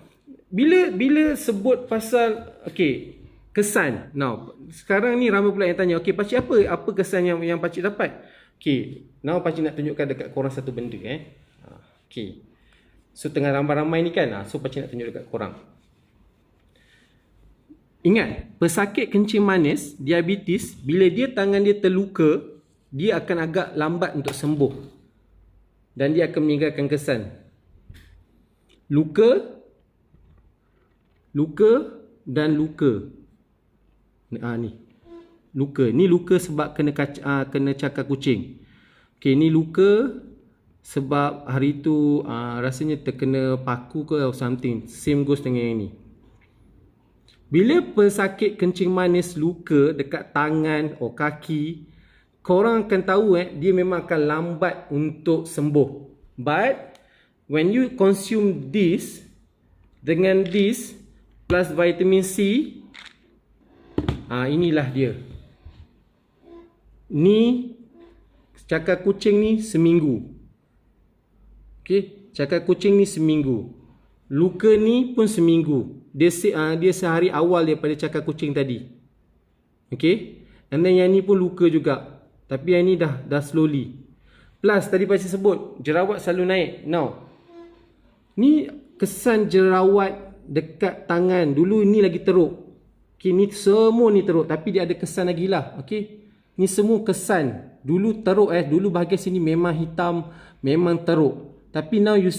bila sebut pasal okay, kesan. Now, sekarang ni ramai pula yang tanya, okay, pakcik apa kesan yang pakcik dapat? Okay, now pakcik nak tunjukkan dekat korang satu benda okay. So tengah ramai-ramai ni kan, so pakcik nak tunjuk dekat korang. Ingat, pesakit kencing manis, diabetes, bila tangan dia terluka, dia akan agak lambat untuk sembuh. Dan dia akan meninggalkan kesan. Luka dan luka. Ni. Luka. Ni luka sebab kena cakar kucing. Okay, ni luka sebab hari tu rasanya terkena paku ke or something. Same goes dengan yang ni. Bila pesakit kencing manis luka dekat tangan atau kaki, korang akan tahu dia memang akan lambat untuk sembuh. But when you consume this dengan this plus vitamin C, inilah dia. Ni cakar kucing ni seminggu. Okey, cakar kucing ni seminggu. Luka ni pun seminggu. Dia sehari awal daripada cakar kucing tadi. Okay. And then yang ni pun luka juga. Tapi yang ni dah slowly. Plus tadi Pakcik sebut, jerawat selalu naik. Now, ni kesan jerawat dekat tangan. Dulu ni lagi teruk. Okay, ni semua ni teruk. Tapi dia ada kesan lagi lah. Okay. Ni semua kesan. Dulu teruk Dulu bahagian sini memang hitam. Memang teruk. Tapi now you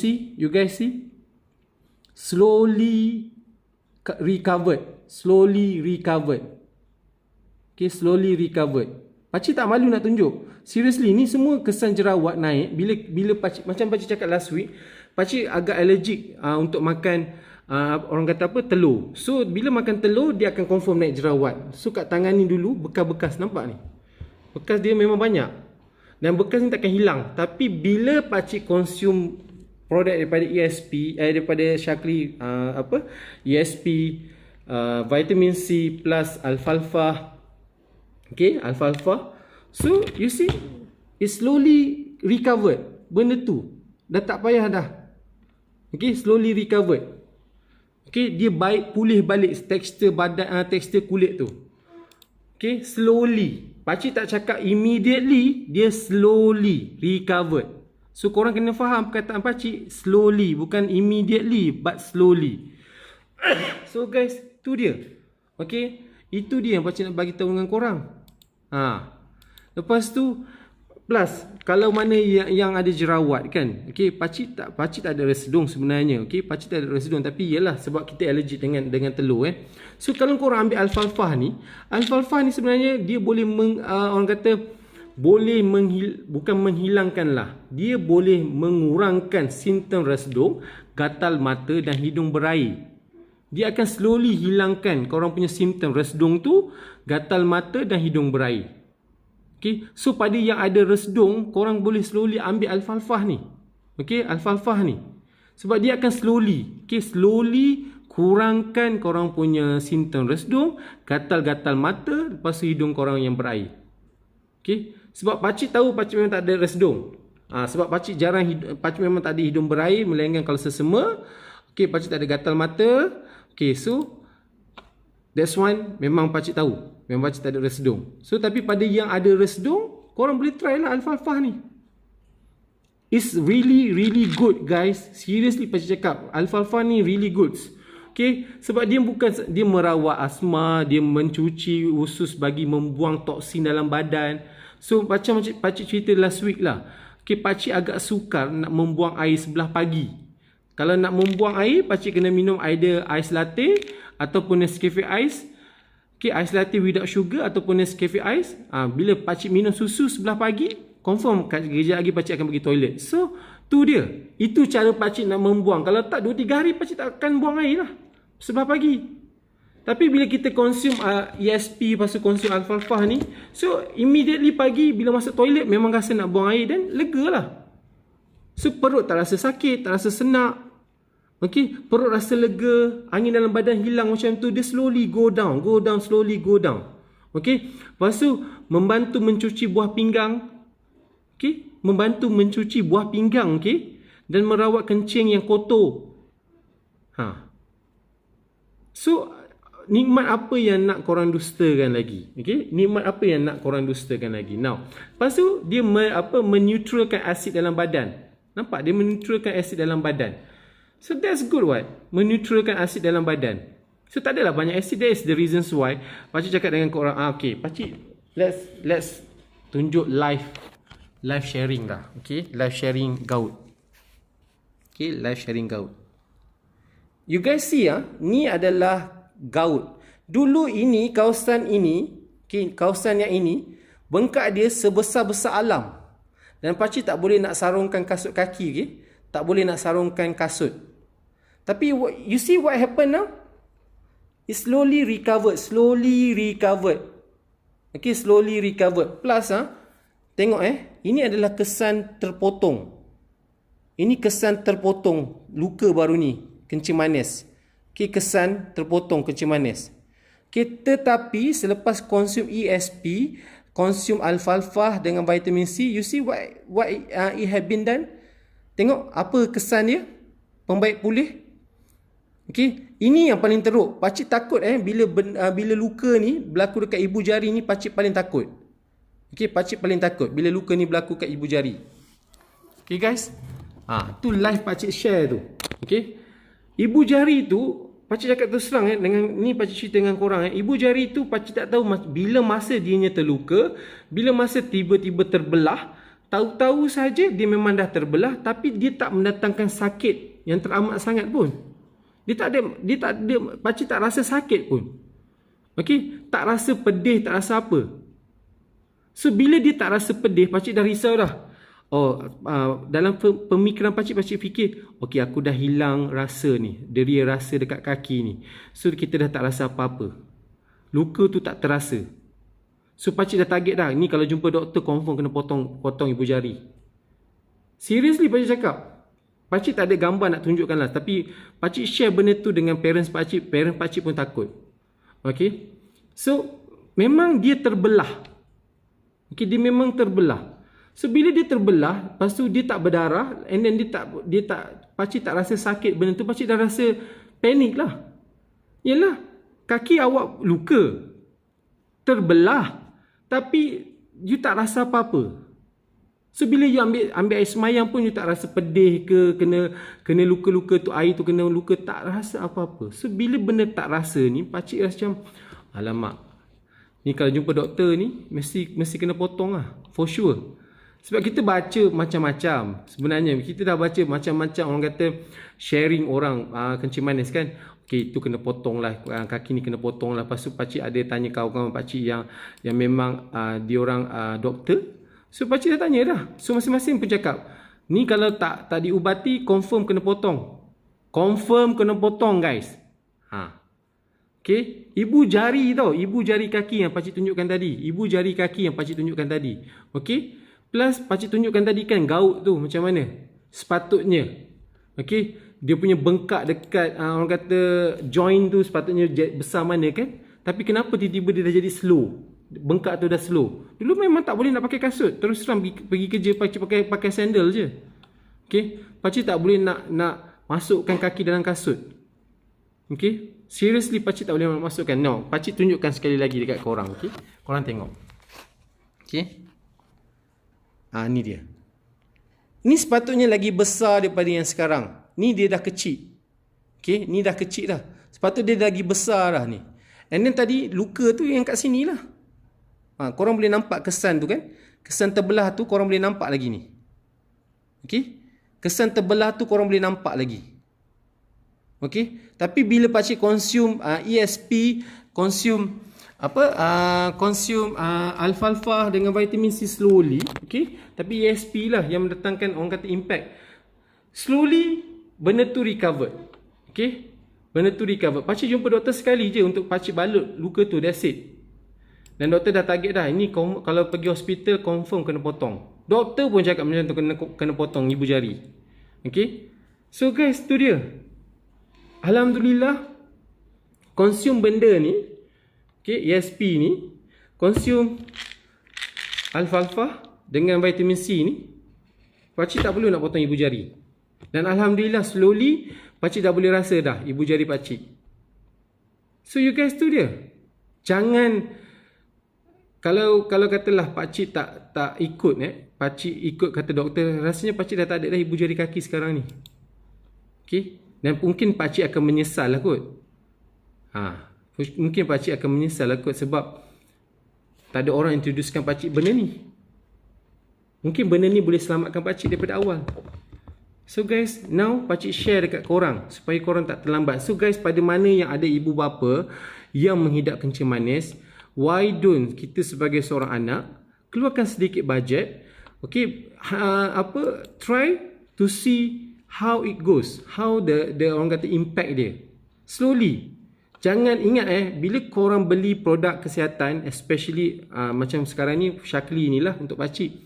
guys see. Slowly recovered. Okay, slowly recovered. Pakcik tak malu nak tunjuk. Seriously, ni semua kesan jerawat naik. Bila Pakcik, macam Pakcik cakap last week, Pakcik agak allergic untuk makan, orang kata apa, telur. So, bila makan telur, dia akan confirm naik jerawat. So, kat tangan ni dulu, bekas-bekas. Nampak ni? Bekas dia memang banyak. Dan bekas ni takkan hilang. Tapi, bila Pakcik consume produk daripada ESP, daripada Shaklee, ESP, vitamin C plus alfalfa. Okay, alfalfa. So, you see, it slowly recovered. Benda tu. Dah tak payah dah. Okay, slowly recovered. Okay, dia pulih balik tekstur badan, tekstur kulit tu. Okay, slowly. Pakcik tak cakap immediately, dia slowly recovered. So, korang kena faham perkataan Pakcik, slowly. Bukan immediately, but slowly. So, guys, tu dia. Okay, itu dia yang Pakcik nak bagi tahu dengan korang. Lepas tu, plus, kalau mana yang ada jerawat kan. Okay, Pakcik tak ada resedung sebenarnya. Okay, Pakcik tak ada resedung. Tapi ialah sebab kita allergic dengan telur. So, kalau korang ambil alfalfa ni sebenarnya dia boleh, orang kata, boleh bukan menghilangkan lah. Dia boleh mengurangkan simptom resedung, gatal mata dan hidung berair. Dia akan slowly hilangkan korang punya simptom resedung tu, gatal mata dan hidung berair. Okay, so pada yang ada resedung, korang boleh slowly ambil alfalfa ni. Okay, alfalfa ni. Sebab dia akan slowly kurangkan korang punya simptom resedung, gatal-gatal mata, lepas tu hidung korang yang berair. Okay, sebab Pakcik tahu Pakcik memang tak ada resedung. Sebab Pakcik Pakcik memang tak ada hidung berair, melainkan kalau sesama. Okay, Pakcik tak ada gatal mata. Okay, so that's one memang Pakcik tahu. Memang Pakcik tak ada resedung. So, tapi pada yang ada resedung, korang boleh try lah alfalfa ni. It's really, really good, guys. Seriously, Pakcik cakap. Alfalfa ni really good. Okay, sebab dia bukan, dia merawat asma, dia mencuci usus bagi membuang toksin dalam badan. So, macam Pakcik cerita last week lah. Okay, Pakcik agak sukar nak membuang air sebelah pagi. Kalau nak membuang air, Pakcik kena minum either ais latte ataupun Nescafe Ice. Okay, ais latte without sugar ataupun Nescafe Ice. Bila Pakcik minum susu sebelah pagi, confirm kejap lagi Pakcik akan pergi toilet. So, tu dia. Itu cara Pakcik nak membuang. Kalau tak, 2-3 hari Pakcik tak akan buang air lah sebelah pagi. Tapi bila kita consume ESP, lepas tu consume alfalfa ni, so immediately pagi bila masuk toilet memang rasa nak buang air dan lega lah. So perut tak rasa sakit, tak rasa senak. Okay, perut rasa lega, angin dalam badan hilang macam tu, dia slowly go down, slowly go down. Okay, lepas tu membantu mencuci buah pinggang. Okay, membantu mencuci buah pinggang, okay, dan merawat kencing yang kotor. So, nikmat apa yang nak korang dustakan lagi? Okay? Nikmat apa yang nak korang dustakan lagi? Now, lepas tu dia meneutralkan asid dalam badan. Nampak? Dia meneutralkan asid dalam badan. So that's good what? Meneutralkan asid dalam badan. So tak adalah banyak acid. That is the reasons why pakcik cakap dengan korang, okay, pakcik let's tunjuk live sharing lah. Okay, live sharing gout. Okay, live sharing gout. You guys see ni adalah gout. Dulu ini kawasan ini, okay, kawasan yang ini bengkak dia sebesar-besar alam. Dan pakcik tak boleh nak sarungkan kasut kaki, okay? Tak boleh nak sarungkan kasut. Tapi you see what happened now? It slowly recovered. Okay, slowly recovered. Plus tengok ini adalah kesan terpotong. Ini kesan terpotong luka baru ni, kencing manis. Okay, kesan terpotong kencing manis. Okay, tetapi selepas konsum ESP, konsum alfalfa dengan vitamin C, you see what it have been done? Tengok apa kesan dia? Pembaik pulih. Okey, ini yang paling teruk. Pakcik takut bila luka ni berlaku dekat ibu jari ni, pakcik paling takut. Okey, pakcik paling takut bila luka ni berlaku kat ibu jari. Okey guys. Tu live pakcik share tu. Okey. Ibu jari tu pakcik cakap terus terang dengan ni pakcik cerita dengan korang ibu jari tu pakcik tak tahu bila masa dianya terluka, bila masa tiba-tiba terbelah. Tahu-tahu saja dia memang dah terbelah, tapi dia tak mendatangkan sakit yang teramat sangat pun. Dia tak ada, pakcik tak rasa sakit pun. Okey, tak rasa pedih, tak rasa apa. So bila dia tak rasa pedih, pakcik dah risau dah. Dalam pemikiran pakcik fikir, okey, aku dah hilang rasa ni, deria rasa dekat kaki ni. So kita dah tak rasa apa-apa. Luka tu tak terasa. So pakcik dah target dah, ni kalau jumpa doktor confirm kena potong ibu jari. Seriously pakcik cakap. Pakcik tak ada gambar nak tunjukkan lah, tapi pakcik share benda tu dengan parents pakcik pun takut. Okay, so memang dia terbelah. Okay, dia memang terbelah. So bila dia terbelah, lepas tu dia tak berdarah, and then pakcik tak rasa sakit benda tu, pakcik dah rasa panik lah. Yalah, kaki awak luka, terbelah, tapi you tak rasa apa-apa. So bila you ambil air semayang pun you tak rasa pedih ke, kena luka-luka tu, air tu kena luka, tak rasa apa-apa. So bila benda tak rasa ni, pakcik rasa macam, alamak, ni kalau jumpa doktor ni mesti kena potong lah, for sure. Sebab kita baca macam-macam. Sebenarnya kita dah baca macam-macam, orang kata sharing orang kencing manis kan. Okey, tu kena potong lah, kaki ni kena potong lah. Lepas tu pakcik ada tanya kawan-kawan pakcik yang memang diorang doktor. So pakcik dah tanya dah. So masing-masing pun cakap, ni kalau tak diubati confirm kena potong. Confirm kena potong guys. Okey, ibu jari tau, ibu jari kaki yang pakcik tunjukkan tadi. Ibu jari kaki yang pakcik tunjukkan tadi. Okey? Plus pakcik tunjukkan tadi kan gout tu macam mana sepatutnya. Okey, dia punya bengkak dekat orang kata joint tu sepatutnya besar mana kan. Tapi kenapa tiba-tiba dia dah jadi slow? Bengkak tu dah slow. Dulu memang tak boleh nak pakai kasut. Terus terang pergi kerja pakcik pakai sandal je. Okey, pakcik tak boleh nak masukkan kaki dalam kasut. Okey, seriously pakcik tak boleh nak masukkan. No, pakcik tunjukkan sekali lagi dekat korang. Okey, korang tengok. Okey. Ni dia. Ni sepatutnya lagi besar daripada yang sekarang. Ni dia dah kecil. Okay, ni dah kecil dah. Sepatutnya dia lagi besar dah ni. And then tadi luka tu yang kat sini lah. Korang boleh nampak kesan tu kan. Kesan terbelah tu korang boleh nampak lagi ni. Okay. Kesan terbelah tu korang boleh nampak lagi. Okay. Tapi bila pakcik konsum ESP, konsum alfalfa dengan vitamin C slowly, okay? Tapi ESP lah yang mendatangkan orang kata impact. Slowly benda tu recovered. Okay? Benda tu recovered. Pakcik jumpa doktor sekali je untuk pakcik balut luka tu, that's it. Dan doktor dah target dah, ini kalau pergi hospital confirm kena potong. Doktor pun cakap macam tu, kena potong ibu jari. Okay? So guys, tu dia. Alhamdulillah, konsum benda ni, okay, ESP ni, konsum alfalfa dengan vitamin C ni, pakcik tak perlu nak potong ibu jari. Dan Alhamdulillah slowly pakcik dah boleh rasa dah ibu jari pakcik. So you guys, tu dia. Jangan, kalau katalah pakcik tak ikut pakcik ikut kata doktor, rasanya pakcik dah tak ada dah ibu jari kaki sekarang ni. Okay? Dan mungkin pakcik akan menyesal lah kot. Mungkin pakcik akan menyesal lah kot sebab tak ada orang introducekan pakcik benda ni. Mungkin benda ni boleh selamatkan pakcik daripada awal. So guys, now pakcik share dekat korang supaya korang tak terlambat. So guys, pada mana yang ada ibu bapa yang menghidap kencing manis, why don't kita sebagai seorang anak keluarkan sedikit bajet, okay, try to see how it goes, how the orang kata impact dia. Slowly. Jangan ingat bila korang beli produk kesihatan, especially macam sekarang ni Shaklee inilah untuk pakcik.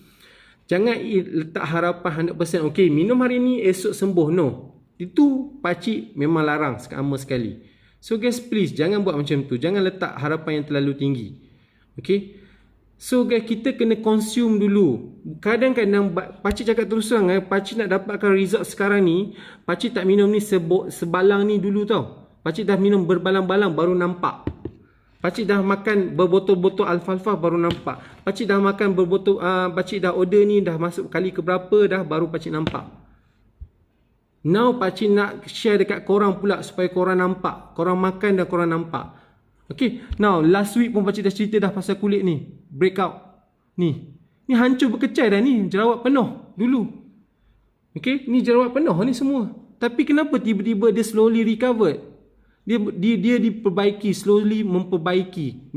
Jangan letak harapan 100%, okay, minum hari ni esok sembuh. No. Itu pakcik memang larang sama sekali. So guys, please jangan buat macam tu. Jangan letak harapan yang terlalu tinggi. Okay. So guys, kita kena consume dulu. Kadang-kadang pakcik cakap terus terang, pakcik nak dapatkan result sekarang ni, pakcik tak minum ni sebalang ni dulu tau. Pakcik dah minum berbalang-balang baru nampak. Pakcik dah makan berbotol-botol alfalfa baru nampak. Pakcik dah makan berbotol, pakcik dah order ni dah masuk kali keberapa dah baru pakcik nampak. Now pakcik nak share dekat korang pula supaya korang nampak. Korang makan dan korang nampak. Okay, now last week pun pakcik dah cerita dah pasal kulit ni. Breakout. Ni hancur berkecai dah ni. Jerawat penuh dulu. Okay, ni jerawat penuh ni semua. Tapi kenapa tiba-tiba dia slowly recovered? Dia diperbaiki, slowly memperbaiki.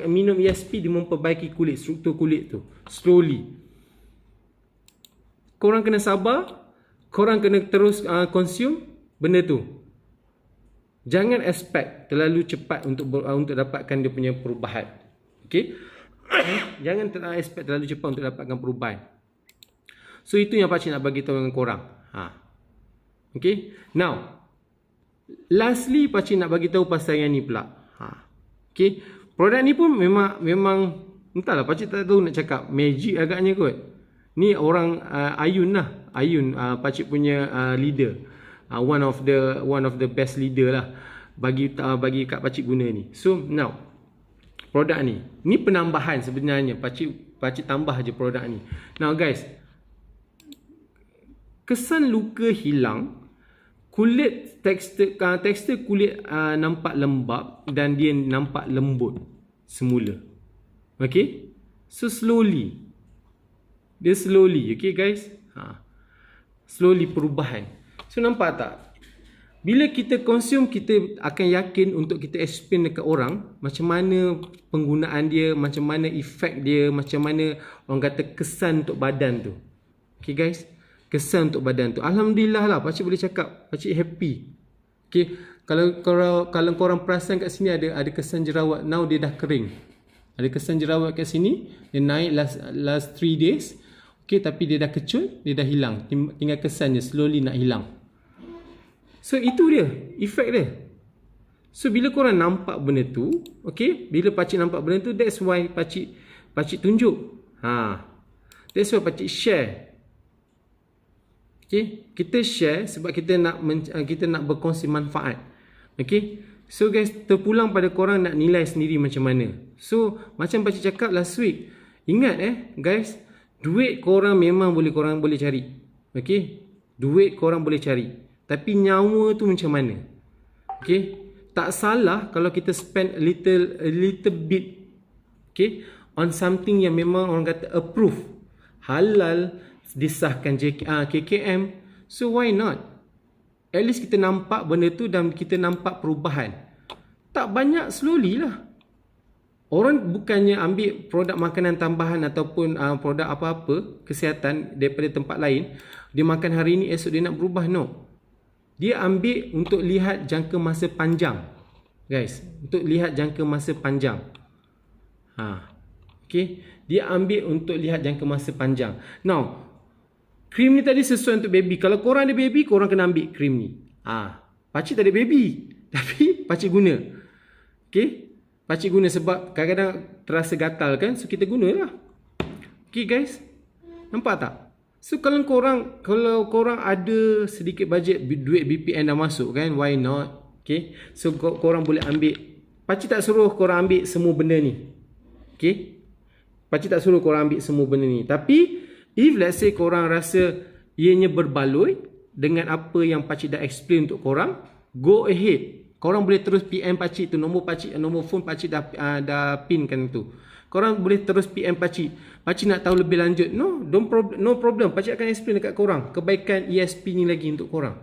Minum ESP dia memperbaiki kulit, struktur kulit tu. Slowly. Korang kena sabar. Korang kena terus consume benda tu. Jangan expect terlalu cepat untuk dapatkan dia punya perubahan. Okay? Jangan expect terlalu cepat untuk dapatkan perubahan. So itu yang pakcik nak bagi tahu dengan korang. Okay? Now, lastly pakcik nak bagi tahu pasal yang ni pula. Okay? Produk ni pun memang entahlah, pakcik tak tahu nak cakap magic agaknya kot. Ni orang Ayun lah. Ayun pakcik punya leader. One of the best leader lah bagi kat pakcik guna ni. So now produk ni penambahan sebenarnya. Pakcik tambah je produk ni. Now guys, kesan luka hilang, kulit tekstur kulit nampak lembap dan dia nampak lembut semula. Okay, so slowly okay guys, slowly perubahan. So nampak tak? Bila kita consume, kita akan yakin untuk kita explain dekat orang macam mana penggunaan dia, macam mana efek dia, macam mana orang kata kesan untuk badan tu. Okay guys, kesan untuk badan tu. Alhamdulillah lah, pakcik boleh cakap, pakcik happy. Okay, kalau korang perasan kat sini ada kesan jerawat, now dia dah kering. Ada kesan jerawat kat sini, dia naik last 3 days. Okay, tapi dia dah kecut, dia dah hilang. Tinggal kesan je, slowly nak hilang. So itu dia, efek dia. So bila korang nampak benda tu, okay, bila pakcik nampak benda tu, that's why pakcik tunjuk. That's why pakcik share. Okay, kita share sebab kita nak berkongsi manfaat. Okay, so guys, terpulang pada korang nak nilai sendiri macam mana. So macam pakcik cakap last week, ingat guys, duit korang memang korang boleh cari. Okay, duit korang boleh cari. Tapi nyawa tu macam mana? Okay, tak salah kalau kita spend a little bit, okay, on something yang memang orang kata approve, halal, disahkan KKM. So why not? At least kita nampak benda tu dan kita nampak perubahan. Tak banyak, slowly lah. Orang bukannya ambil produk makanan tambahan ataupun produk apa-apa kesihatan daripada tempat lain, dia makan hari ni, esok dia nak berubah. No. Dia ambil untuk lihat jangka masa panjang. Guys, untuk lihat jangka masa panjang. Okay, dia ambil untuk lihat jangka masa panjang. Now, krim ni tadi sesuai untuk baby. Kalau korang ada baby, korang kena ambil krim ni. Pakcik tak ada baby, tapi pakcik guna. Okay, pakcik guna sebab kadang-kadang terasa gatal kan, so kita gunalah. Okay guys, nampak tak? So kalau korang ada sedikit bajet, duit BPN dah masuk kan, why not? Okay, so korang boleh ambil. Pakcik tak suruh korang ambil semua benda ni. Okay, pakcik tak suruh korang ambil semua benda ni. Tapi if let's say korang rasa ianya berbaloi dengan apa yang pakcik dah explain untuk korang, go ahead. Korang boleh terus PM pakcik tu, nombor phone pakcik dah pinkan tu. Korang boleh terus PM pakcik. Pakcik nak tahu lebih lanjut. No problem. Pakcik akan explain dekat korang kebaikan ESP ni lagi untuk korang.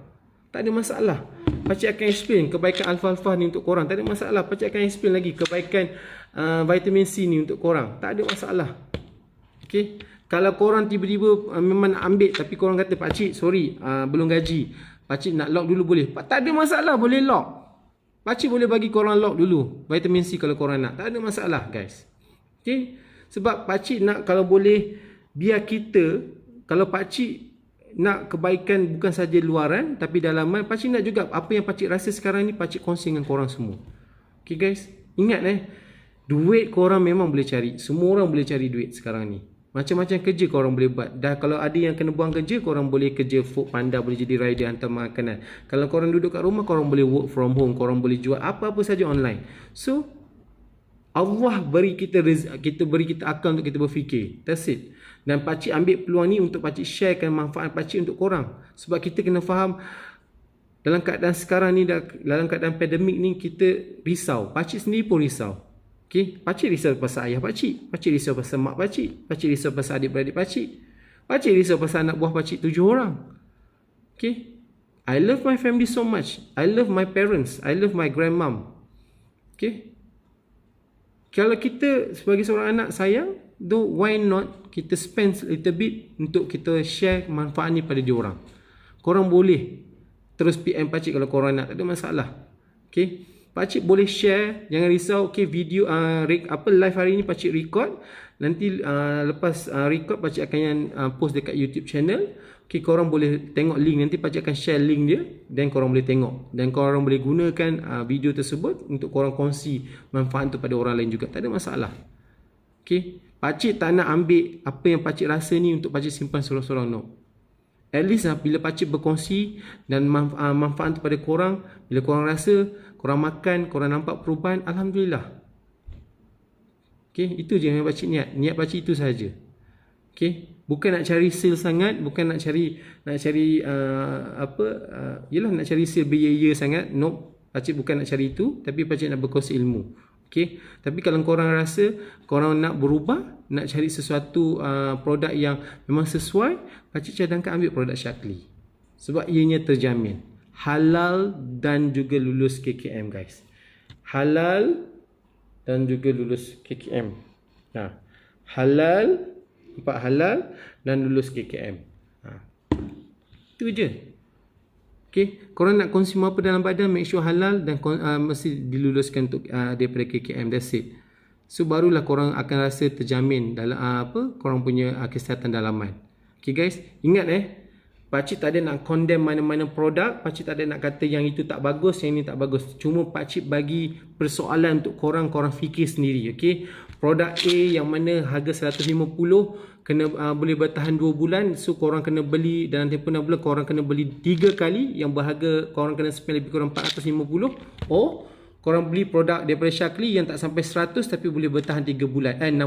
Tak ada masalah. Pakcik akan explain kebaikan alfa-alfa ni untuk korang. Tak ada masalah. Pakcik akan explain lagi kebaikan vitamin C ni untuk korang. Tak ada masalah. Okay. Kalau korang tiba-tiba memang nak ambil tapi korang kata, pakcik sorry, belum gaji, pakcik nak lock dulu boleh? Tak ada masalah, boleh lock. Pakcik boleh bagi korang lock dulu vitamin C kalau korang nak. Tak ada masalah guys. Okay. Sebab pakcik nak, kalau boleh, biar kita, kalau pakcik nak kebaikan bukan saja luaran tapi dalaman, pakcik nak juga apa yang pakcik rasa sekarang ni pakcik kongsi dengan korang semua. Okay guys, ingat duit korang memang boleh cari. Semua orang boleh cari duit sekarang ni. Macam-macam kerja korang boleh buat. Dah kalau ada yang kena buang kerja, korang boleh kerja food panda, boleh jadi rider hantar makanan. Kalau korang duduk kat rumah, korang boleh work from home, korang boleh jual apa-apa saja online. So Allah beri kita rezeki, kita beri kita akal untuk kita berfikir. That's it. Dan pakcik ambil peluang ni untuk pakcik sharekan manfaat pakcik untuk korang. Sebab kita kena faham, dalam keadaan sekarang ni, dalam keadaan pandemik ni, kita risau. Pakcik sendiri pun risau. Okay? Pakcik risau pasal ayah pakcik. Pakcik risau pasal mak pakcik. Pakcik risau pasal adik-beradik pakcik. Pakcik risau pasal anak buah pakcik 7 orang. Okay? I love my family so much. I love my parents. I love my grandmom. Okay? Kalau kita sebagai seorang anak sayang, why not kita spend a little bit untuk kita share manfaat ni pada diorang. Korang boleh terus PM pakcik kalau korang nak, tak ada masalah. Okay? Pakcik boleh share, jangan risau. Okay, video live hari ni pakcik record. Nanti lepas record pakcik akan post dekat YouTube channel. Okay, korang boleh tengok link. Nanti pakcik akan share link dia dan korang boleh tengok. Dan korang boleh gunakan video tersebut untuk korang kongsi manfaat tu pada orang lain juga. Tak ada masalah. Okay, pakcik tak nak ambil apa yang pakcik rasa ni untuk pakcik simpan sorang-sorang, no. At least bila pakcik berkongsi dan manfaat tu pada korang, bila korang rasa, korang makan, korang nampak perubahan, alhamdulillah. Okay, itu je yang pakcik niat. Niat pakcik itu saja. Okay, bukan nak cari sale sangat, bukan nak cari nak cari sale beraya sangat. No, pakcik bukan nak cari itu, tapi pakcik nak berkongsi ilmu. Okay, tapi kalau korang rasa korang nak berubah, nak cari sesuatu produk yang memang sesuai, pakcik cadangkan ambil produk Shaklee. Sebab ianya terjamin halal dan juga lulus KKM guys. Halal dan juga lulus KKM. Nah, halal, 4 halal dan lulus KKM. Itu je. Okay, korang nak konsum apa dalam badan, make sure halal dan mesti diluluskan untuk daripada KKM. That's it. So barulah korang akan rasa terjamin dalam korang punya kesihatan dalaman. Okay guys, ingat pakcik tak ada nak condemn mana-mana produk. Pakcik tak ada nak kata yang itu tak bagus, yang ini tak bagus. Cuma pakcik bagi persoalan untuk korang fikir sendiri. Okay, produk A yang mana harga 150 kena boleh bertahan 2 bulan. So korang kena beli dalam tempoh 6 bulan, korang kena beli 3 kali yang berharga korang kena spend lebih kurang 450. Korang beli produk daripada Shaklee yang tak sampai 100 tapi boleh bertahan 6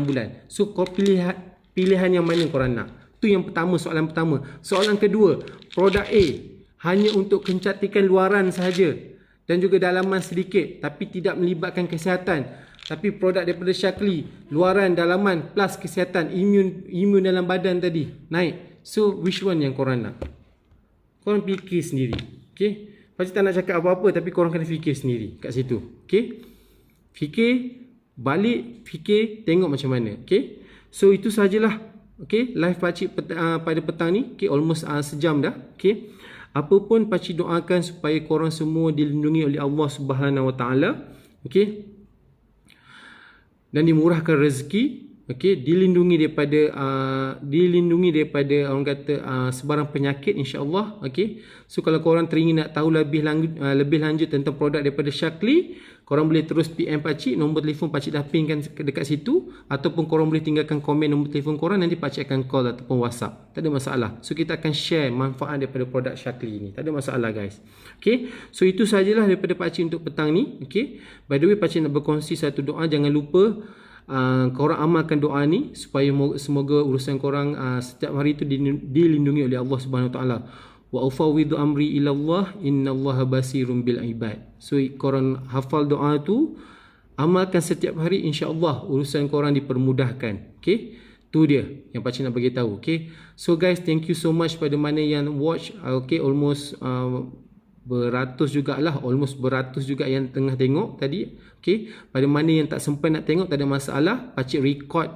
bulan. So kau pilihan yang mana korang nak. Tu yang pertama, soalan pertama. Soalan kedua, produk A hanya untuk kecantikan luaran sahaja dan juga dalaman sedikit tapi tidak melibatkan kesihatan. Tapi produk daripada Shaklee, luaran, dalaman plus kesihatan, imun dalam badan tadi naik. So which one yang korang nak? Korang fikir sendiri. Okay, pakcik tak nak cakap apa-apa tapi korang kena fikir sendiri kat situ. Okay, fikir balik, fikir tengok macam mana. Okay, so itu sajalah. Okay, live pakcik pada petang ni. Okay, almost sejam dah. Okay, apa pun pakcik doakan supaya korang semua dilindungi oleh Allah Subhanahu Wa Taala. Okay, dan dimurahkan rezeki. Okay, dilindungi daripada orang kata sebarang penyakit, insya-Allah. Okay, so kalau korang teringin nak tahu lebih lanjut tentang produk daripada Shaklee, korang boleh terus PM pakcik. Nombor telefon pakcik dah pinkan dekat situ, ataupun korang boleh tinggalkan komen nombor telefon korang, nanti pakcik akan call ataupun WhatsApp. Tak ada masalah. So kita akan share manfaat daripada produk Shaklee ni. Tak ada masalah guys. Okay, so itu sajalah daripada pakcik untuk petang ni. Okay, by the way, pakcik nak berkongsi satu doa. Jangan lupa korang amalkan doa ni supaya semoga urusan korang setiap hari itu dilindungi oleh Allah Subhanahu Wa Taala. wa ufawwidu amri ila Allah innallaha basirun bil ibad. So korang hafal doa tu, amalkan setiap hari, insya-Allah urusan korang dipermudahkan. Okey, tu dia yang pakcik nak bagi tahu. Okey, so guys, thank you so much pada mana yang watch. Okey, almost beratus jugalah, almost beratus juga yang tengah tengok tadi. Okey, pada mana yang tak sempat nak tengok, tak ada masalah, pakcik record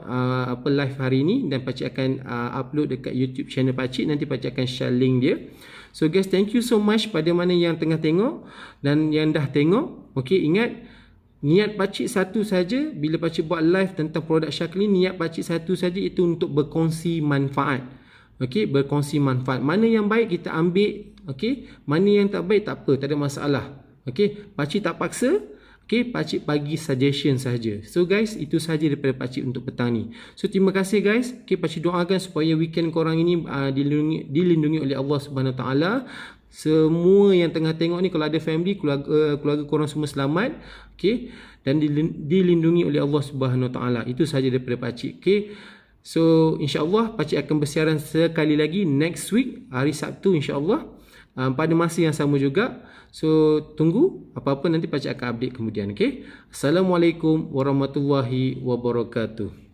live hari ni dan pakcik akan upload dekat YouTube channel pakcik. Nanti pakcik akan share link dia. So guys, thank you so much pada mana yang tengah tengok dan yang dah tengok. Okey, ingat niat pakcik satu saja bila pakcik buat live tentang produk Syakli, niat pakcik satu saja, itu untuk berkongsi manfaat. Okey, berkongsi manfaat. Mana yang baik kita ambil, okey, mana yang tak baik tak apa, tak ada masalah. Okey, pakcik tak paksa. Okey, pakcik bagi suggestion saja. So guys, itu saja daripada pakcik untuk petang ni. So terima kasih guys. Okey, pakcik doakan supaya weekend korang ini dilindungi oleh Allah Subhanahu Taala. Semua yang tengah tengok ni, kalau ada family, keluarga korang semua selamat. Okey, dan dilindungi oleh Allah Subhanahu Taala. Itu saja daripada pakcik. Okey. So insya-Allah pakcik akan bersiaran sekali lagi next week, hari Sabtu insya-Allah, pada masa yang sama juga. So tunggu, apa-apa nanti pakcik akan update kemudian. Okey. Assalamualaikum warahmatullahi wabarakatuh.